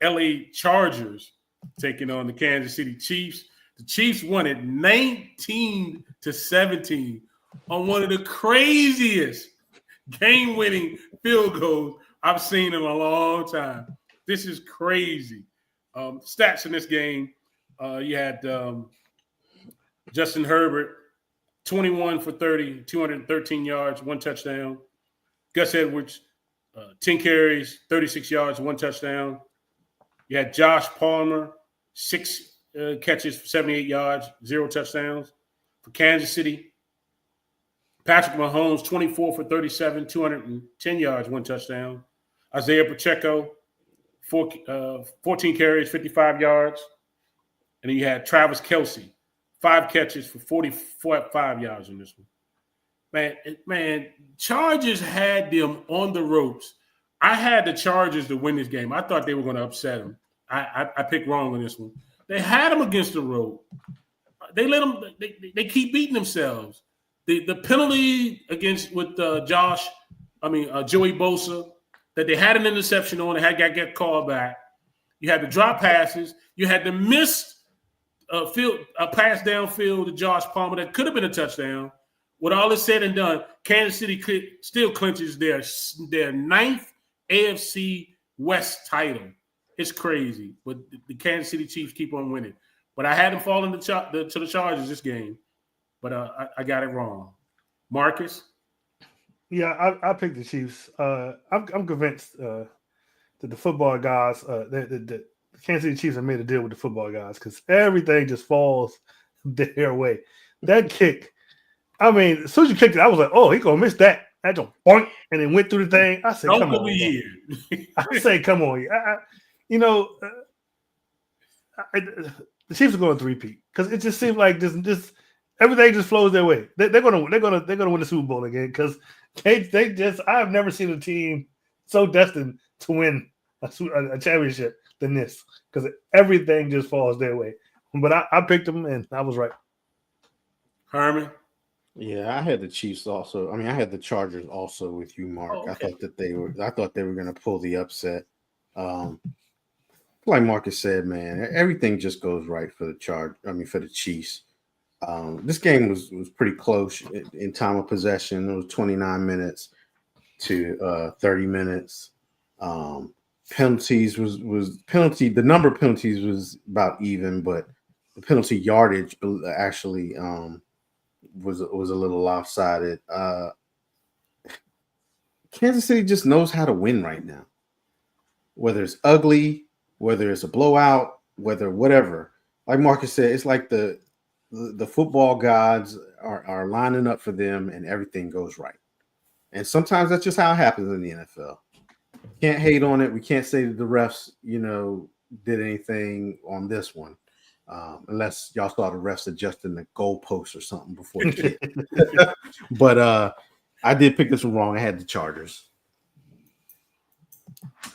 LA Chargers taking on the Kansas City Chiefs. The Chiefs won it 19-17 on one of the craziest game-winning field goals I've seen in a long time. This is crazy. Stats in this game, you had Justin Herbert, 21 for 30, 213 yards, 1 touchdown. Gus Edwards, 10 carries, 36 yards, 1 touchdown. You had Josh Palmer, 6 catches for 78 yards, 0 touchdowns. For Kansas City, Patrick Mahomes, 24 for 37, 210 yards, 1 touchdown. Isaiah Pacheco, 14 carries, 55 yards. And then you had Travis Kelce, 5 catches for 45 yards in this one. Man, Chargers had them on the ropes. I had the Chargers to win this game. I thought they were going to upset them. I picked wrong on this one. They had them against the rope. They let them. They keep beating themselves. The penalty with Joey Bosa that they had an interception on, they had got get called back. You had the drop passes. You had the missed a pass downfield to Josh Palmer that could have been a touchdown. With all this said and done, Kansas City still clinches their 9th AFC West title. It's crazy, but the Kansas City Chiefs keep on winning. But I had them falling to the Chargers this game, but I got it wrong. Marcus? Yeah, I picked the Chiefs. I'm convinced that the football guys, the Kansas City Chiefs have made a deal with the football guys because everything just falls their way. That kick, I mean, as soon as you kicked it, I was like, oh, he's going to miss that. That just boink, and then went through the thing. I said, come on. I say, come on. The Chiefs are going to repeat because it just seems like this everything just flows their way. They're gonna win the Super Bowl again because I've never seen a team so destined to win a championship than this because everything just falls their way. But I picked them and I was right. Herman? Yeah, I had the Chiefs also. I mean, I had the Chargers also with you, Mark. Oh, okay. I thought they were going to pull the upset. Like Marcus said, man, everything just goes right for the Chiefs. This game was pretty close in time of possession. It was 29 minutes to 30 minutes. Penalties the number of penalties was about even, but the penalty yardage actually was a little lopsided. Kansas City just knows how to win right now. Whether it's ugly, whether it's a blowout, whether whatever. Like Marcus said, it's like the football gods are lining up for them and everything goes right. And sometimes that's just how it happens in the NFL. Can't hate on it. We can't say that the refs, did anything on this one. Unless y'all saw the refs adjusting the goalposts or something before the kick. But I did pick this one wrong. I had the Chargers.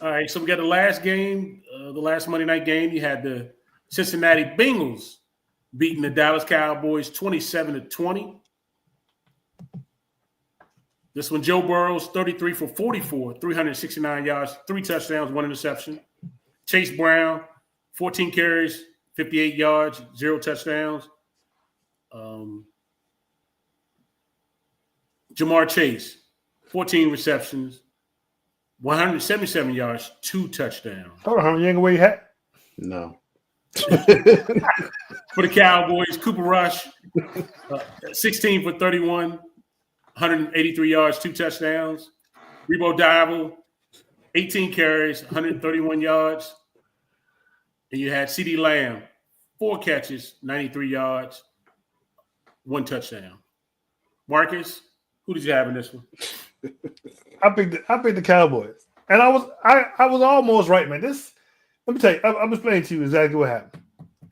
All right, so we got the last game, the last Monday night game. You had the Cincinnati Bengals beating the Dallas Cowboys 27-20. This one, Joe Burrows, 33 for 44, 369 yards, 3 touchdowns, 1 interception. Chase Brown, 14 carries, 58 yards, 0 touchdowns. Jamar Chase, 14 receptions, 177 yards, 2 touchdowns. Hold on, you ain't gonna wear your hat? No. For the Cowboys, Cooper Rush, 16 for 31, 183 yards, 2 touchdowns. Rebo Dabo, 18 carries, 131 yards. And you had CeeDee Lamb, 4 catches, 93 yards, 1 touchdown. Marcus, who did you have in this one? I picked the Cowboys, and I was almost right, man. Let me tell you, I'm explaining to you exactly what happened,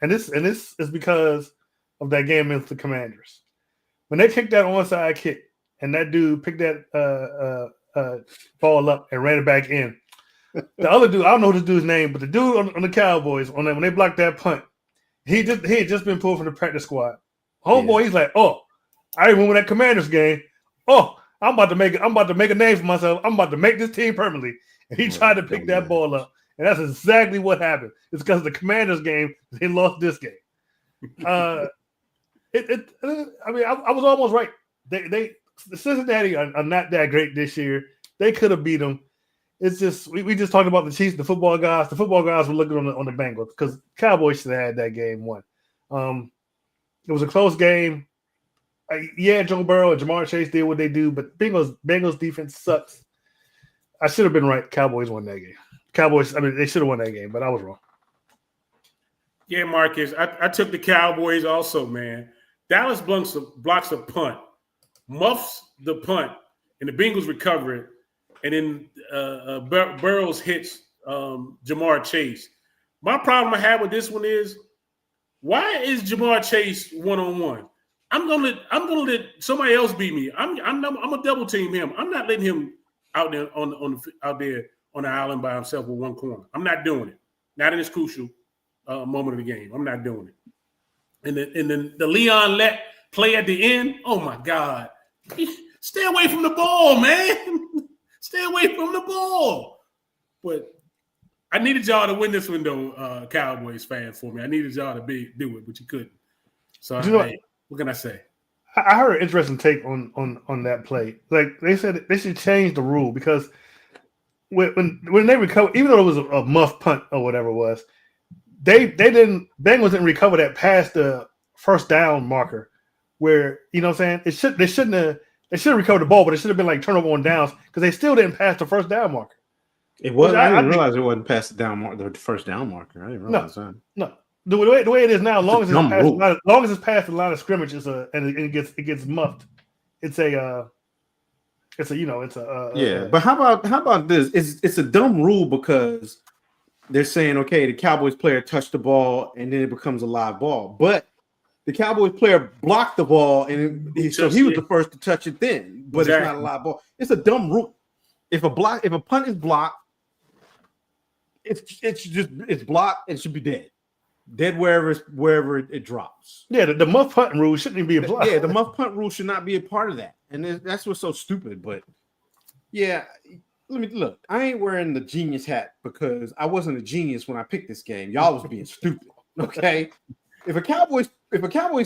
and this is because of that game against the Commanders when they kicked that onside kick, and that dude picked that ball up and ran it back in. The other dude, I don't know this dude's name, but the dude on the Cowboys when they blocked that punt, he had just been pulled from the practice squad. Homeboy, He's like, oh, I remember that Commanders game. Oh, I'm about to make a name for myself. I'm about to make this team permanently. And he tried to pick that ball up. And that's exactly what happened. It's because of the Commanders game, they lost this game. I was almost right. The Cincinnati are not that great this year. They could have beat them. It's just we just talked about the Chiefs, the football guys. The football guys were looking on the Bengals because Cowboys should have had that game won. It was a close game. Joe Burrow and Jamar Chase did what they do, but Bengals defense sucks. I should have been right. Cowboys won that game. They should have won that game, but I was wrong. Yeah, Marcus, I took the Cowboys also, man. Dallas blocks a punt, muffs the punt, and the Bengals recover it. And then Burrows hits Jamar Chase. My problem I have with this one is, why is Jamar Chase one-on-one? I'm gonna let somebody else beat me. I'm gonna double team him. I'm not letting him out there on the island by himself with one corner. I'm not doing it. Not in this crucial moment of the game. I'm not doing it. And then the Leon Lett play at the end. Oh my God! Stay away from the ball, man. Stay away from the ball. But I needed y'all to win this one, though, Cowboys fans, for me. I needed y'all to do it, but you couldn't. So what can I say? I heard an interesting take on that play. Like they said, they should change the rule because when they recover, even though it was a muff punt or whatever it was, Bengals didn't recover that past the first down marker. Where they shouldn't have recovered the ball, but it should have been like turnover on downs because they still didn't pass the first down marker. It was. I didn't realize it wasn't past the first down marker. I didn't realize that. No. The way it is now, as long as it's past the line of scrimmage, and it gets muffed. But how about this? It's a dumb rule because they're saying, okay, the Cowboys player touched the ball and then it becomes a live ball, but the Cowboys player blocked the ball and so he was the first to touch it then, but It's not a live ball. It's a dumb rule. If a punt is blocked, it's blocked and should be dead. Dead wherever it drops. Yeah, the muff punt rule shouldn't even be applied. Yeah, the muff punt rule should not be a part of that, and that's what's so stupid. But yeah, look. I ain't wearing the genius hat because I wasn't a genius when I picked this game. Y'all was being stupid. Okay, if a Cowboys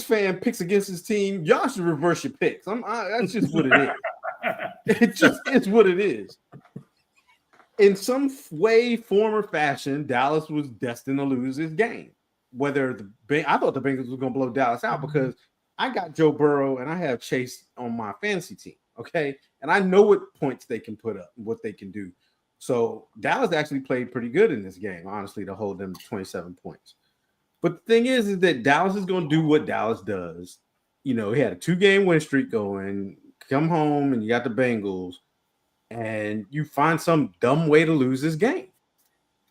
fan picks against his team, y'all should reverse your picks. That's just what it is. It just is what it is. In some way, form, or fashion, Dallas was destined to lose this game. I thought the Bengals was going to blow Dallas out because I got Joe Burrow and I have Chase on my fantasy team. Okay. And I know what points they can put up, what they can do. So Dallas actually played pretty good in this game, honestly, to hold them to 27 points. But the thing is that Dallas is going to do what Dallas does. You know, he had a 2-game win streak going, come home and you got the Bengals, and you find some dumb way to lose this game.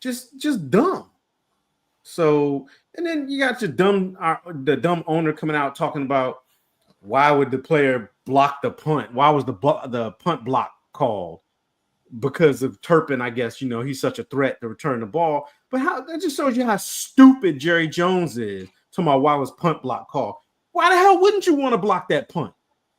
Just dumb. So, and then you got your the dumb owner coming out talking about why would the player block the punt? Why was the punt block called? Because of Turpin, I guess, you know, he's such a threat to return the ball. But how that just shows you how stupid Jerry Jones is. Talking about why was punt block called? Why the hell wouldn't you want to block that punt?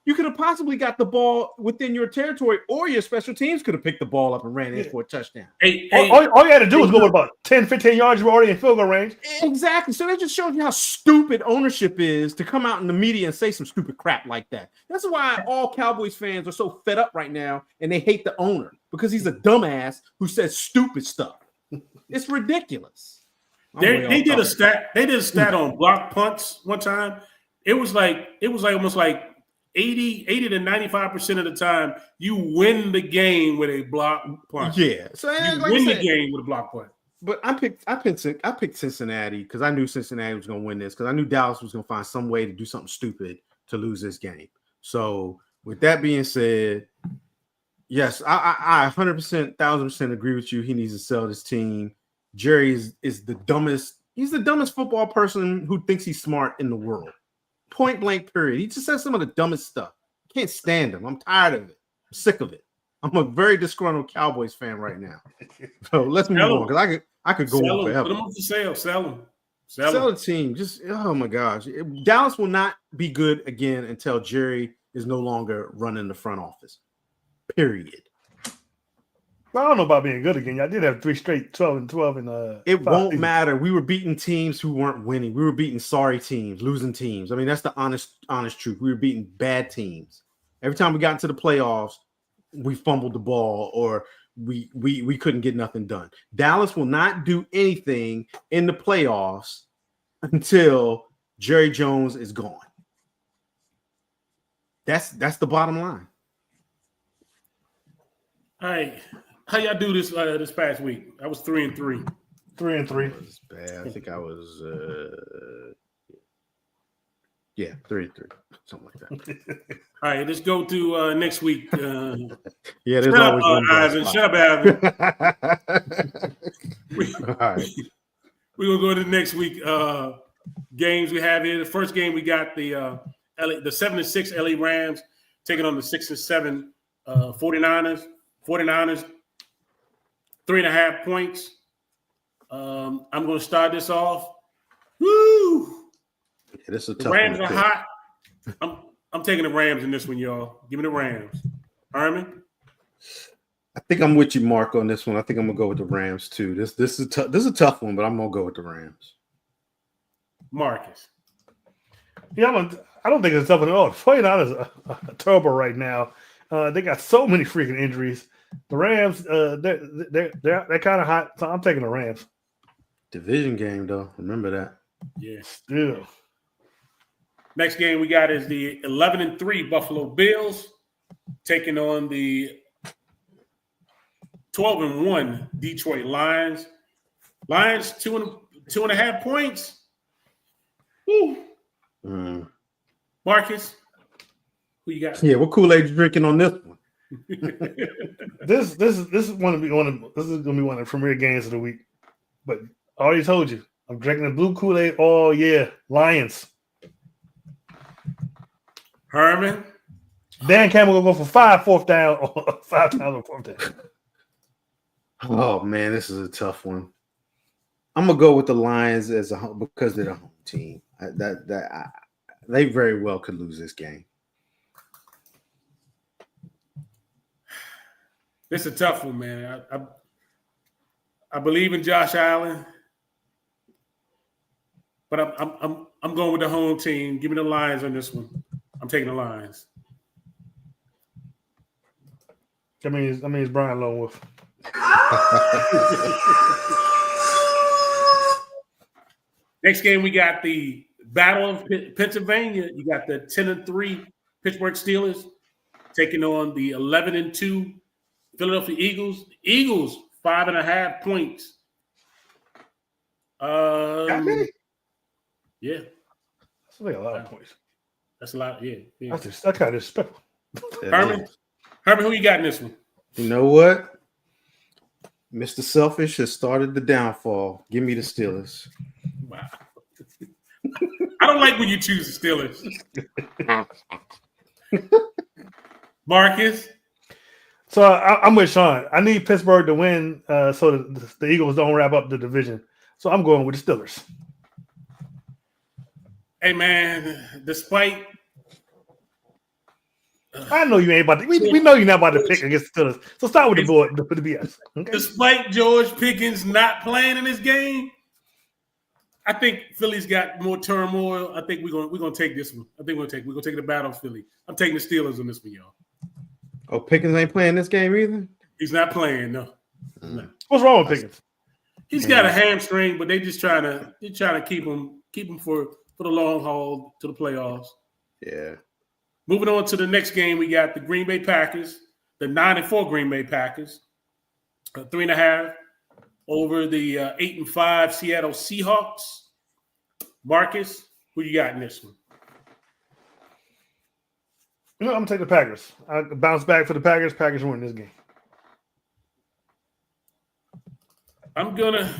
You could have possibly got the ball within your territory, or your special teams could have picked the ball up and ran in for a touchdown. All you had to do was go about 10, 15 yards. You were already in field goal range. Exactly. So that just shows you how stupid ownership is to come out in the media and say some stupid crap like that. That's why all Cowboys fans are so fed up right now, and they hate the owner because he's a dumbass who says stupid stuff. It's ridiculous. They did a stat. They did a stat on block punts one time. It was almost like 80 to 95% of the time you win the game with a block punt. Yeah, so you win the game with a block punt. But I picked Cincinnati because I knew Cincinnati was going to win this, because I knew Dallas was going to find some way to do something stupid to lose this game. So with that being said, yes, I 100%, 1000% agree with you. He needs to sell this team. Jerry is the dumbest. He's the dumbest football person who thinks he's smart in the world. Point blank, period. He just says some of the dumbest stuff. Can't stand him. I'm tired of it. I'm sick of it. I'm a very disgruntled Cowboys fan right now. So let's move on, because I could go on forever. Put them up for sale. Sell them. Sell the team. Just, oh my gosh. Dallas will not be good again until Jerry is no longer running the front office. Period. Well, I don't know about being good again. I did have 3 straight 12-12 in it won't matter. We were beating teams who weren't winning. We were beating sorry teams, losing teams. I mean, that's the honest truth. We were beating bad teams. Every time we got into the playoffs, we fumbled the ball, or we couldn't get nothing done. Dallas will not do anything in the playoffs until Jerry Jones is gone. That's the bottom line. All right. How y'all do this this past week? I was 3-3. 3-3. That was bad. I think I was 3-3, something like that. All right, let's go to next week. Yeah, there's shut always up, one Ivan. Shut up, Ivan. All right. We're gonna go to the next week games we have here. The first game we got the 7-6 LA Rams taking on the 6-7 49ers. 49ers, 3.5 points. I'm going to start this off. Woo! Yeah, this is a The tough Rams one are to pick. hot. I'm taking the Rams in this one, y'all. Give me the Rams. Herman? I think I'm with you, Mark, on this one. I think I'm gonna go with the Rams too. This is a tough one, but I'm gonna go with the Rams. Marcus? Yeah, I don't think it's tough at all. 49ers are terrible right now. They got so many freaking injuries. The Rams, they're kind of hot, so I'm taking the Rams. Division game, though. Remember that. Yeah. Still. Next game we got is the 11-3 Buffalo Bills taking on the 12-1 Detroit Lions. Lions 2.5 points. Woo. Marcus, who you got? Yeah, what Kool-Aid you drinking on this one? This is gonna be one of the premier games of the week. But I already told you, I'm drinking the blue Kool-Aid all year. Lions. Herman. Dan Campbell will go for 5 fourth down or 5 times on 4th down. Oh man, this is a tough one. I'm gonna go with the Lions because they're the home team. They very well could lose this game. This is a tough one, man. I believe in Josh Allen, but I'm going with the home team. Give me the Lions on this one. I'm taking the Lions. That means Brian Longwolf. Next game, we got the Battle of Pennsylvania. You got the 10-3 Pittsburgh Steelers taking on the 11-2 Philadelphia Eagles. Eagles 5.5 points. That many? Yeah, That's like a lot of points. that's a lot. Yeah. That's kind of disrespectful. Herman, who you got in this one? You know what? Mr. Selfish has started the downfall. Give me the Steelers. Wow. I don't like when you choose the Steelers. Marcus. So I'm with Sean. I need Pittsburgh to win so that the Eagles don't wrap up the division. So I'm going with the Steelers. Hey, man, despite I know you ain't about to. We know you're not about to pick against the Steelers. So start with the BS. Okay? despite George Pickens not playing in this game, I think Philly's got more turmoil. I think we're gonna take this one. I think we're gonna take the battle of Philly. I'm taking the Steelers on this one, y'all. Oh, Pickens ain't playing this game either? He's not playing, no. What's wrong with Pickens? He's got a hamstring, but they just trying to keep him for the long haul to the playoffs. Yeah. Moving on to the next game, we got the Green Bay Packers, the 9-4 Green Bay Packers, 3.5 over the 8-5 Seattle Seahawks. Marcus, who you got in this one? You know, I'm gonna take the Packers. I bounce back for the Packers. Packers win this game. I'm gonna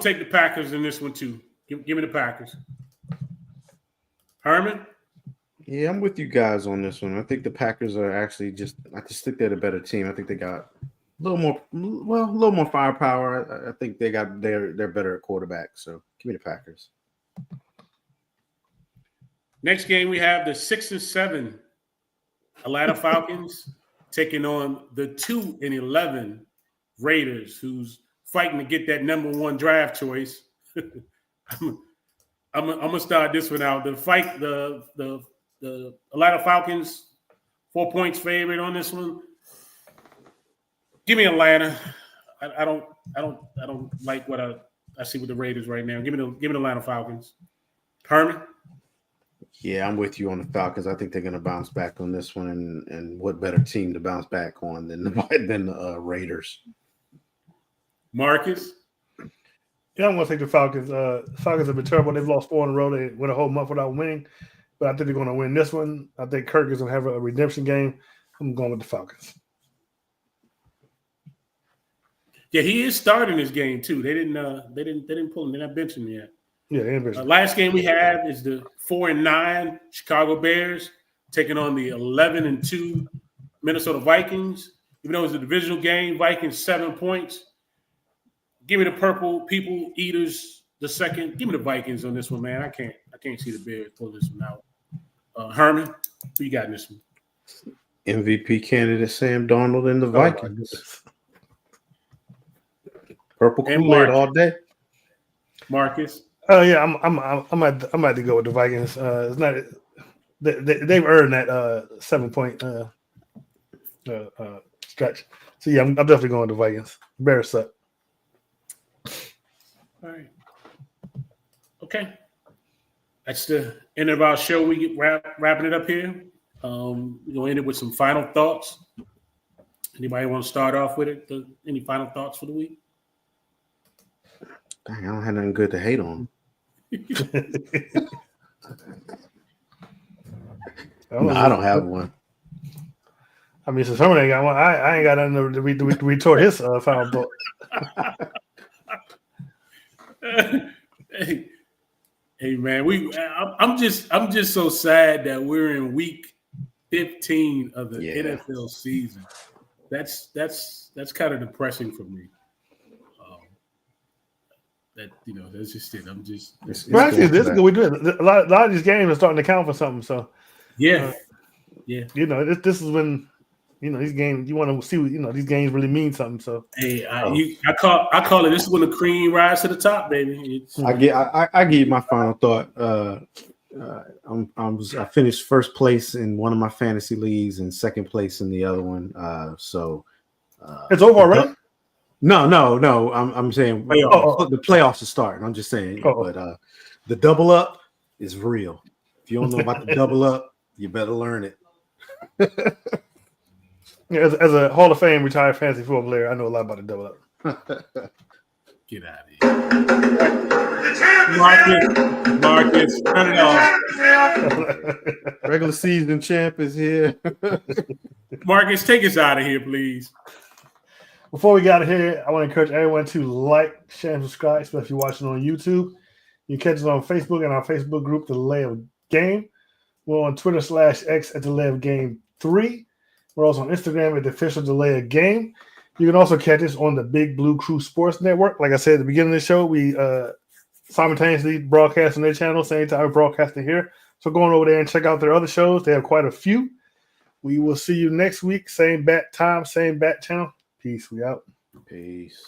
take the Packers in this one too. Give me the Packers. Herman? Yeah, I'm with you guys on this one. I think the Packers are actually I just think they're the better team. I think they got a little more firepower. I think they're better at quarterback. So give me the Packers. Next game, we have the 6-7 Atlanta Falcons taking on the 2-11 Raiders, who's fighting to get that number one draft choice. I'm gonna start this one out. The Atlanta Falcons 4 points favorite on this one. Give me Atlanta. I don't like what I see with the Raiders right now. Give me the Atlanta Falcons. Herman? Yeah, I'm with you on the Falcons. I think they're going to bounce back on this one, and what better team to bounce back on than the Raiders? Marcus? Yeah, I'm gonna take the Falcons. Falcons have been terrible. They've lost 4 in a row. They went a whole month without winning, but I think they're going to win this one. I think Kirk is going to have a redemption game. I'm going with the Falcons. Yeah, he is starting this game too. They didn't pull him. They're not benching him yet. Yeah, they're in Last game we have is the 4-9 Chicago Bears taking on the 11-2 Minnesota Vikings. Even though it's a divisional game, Vikings 7 points. Give me the purple people eaters the second. Give me the Vikings on this one, man. I can't see the Bears pull this one out. Herman, who you got in this one? MVP candidate Sam Darnold and the Vikings. Purple Kool-Aid all day. Marcus. Oh yeah, I'm about to go with the Vikings. It's not they've earned that 7 point stretch. So yeah, I'm definitely going with the Vikings. Bears suck. All right. Okay. That's the end of our show. We get wrapping it up here. We're gonna end it with some final thoughts. Anybody want to start off with it? Any final thoughts for the week? Dang, I don't have nothing good to hate on. I don't have one. I mean, since someone ain't got one, I ain't got nothing to retort his final thought. Hey man, I'm just so sad that we're in week 15 of the NFL season. That's kind of depressing for me. That's just it. I'm just. But actually, this is what we do. A lot of these games are starting to count for something. So yeah. This is when these games you want to see. These games really mean something. So hey, I call it. This is when the cream rises to the top, baby. I give you my final thought. I finished first place in one of my fantasy leagues and second place in the other one. It's over already. No. I'm saying the playoffs are starting. I'm just saying, but the double up is real. If you don't know about the double up, You better learn it. Yeah, as a Hall of Fame retired fantasy football player, I know a lot about the double up. Get out of here. Marcus, turn it off. Regular season champ is here. Marcus, take us out of here, please. Before we get out of here, I want to encourage everyone to like, share, and subscribe, especially if you're watching on YouTube. You can catch us on Facebook and our Facebook group, The Delay of Game. We're on Twitter/X at Delay of Game 3. We're also on Instagram at the official Delay of Game. You can also catch us on the Big Blue Crew Sports Network. Like I said at the beginning of the show, we simultaneously broadcast on their channel, same time we're broadcasting here. So go on over there and check out their other shows. They have quite a few. We will see you next week. Same bat time, same bat channel. Peace. We out. Peace.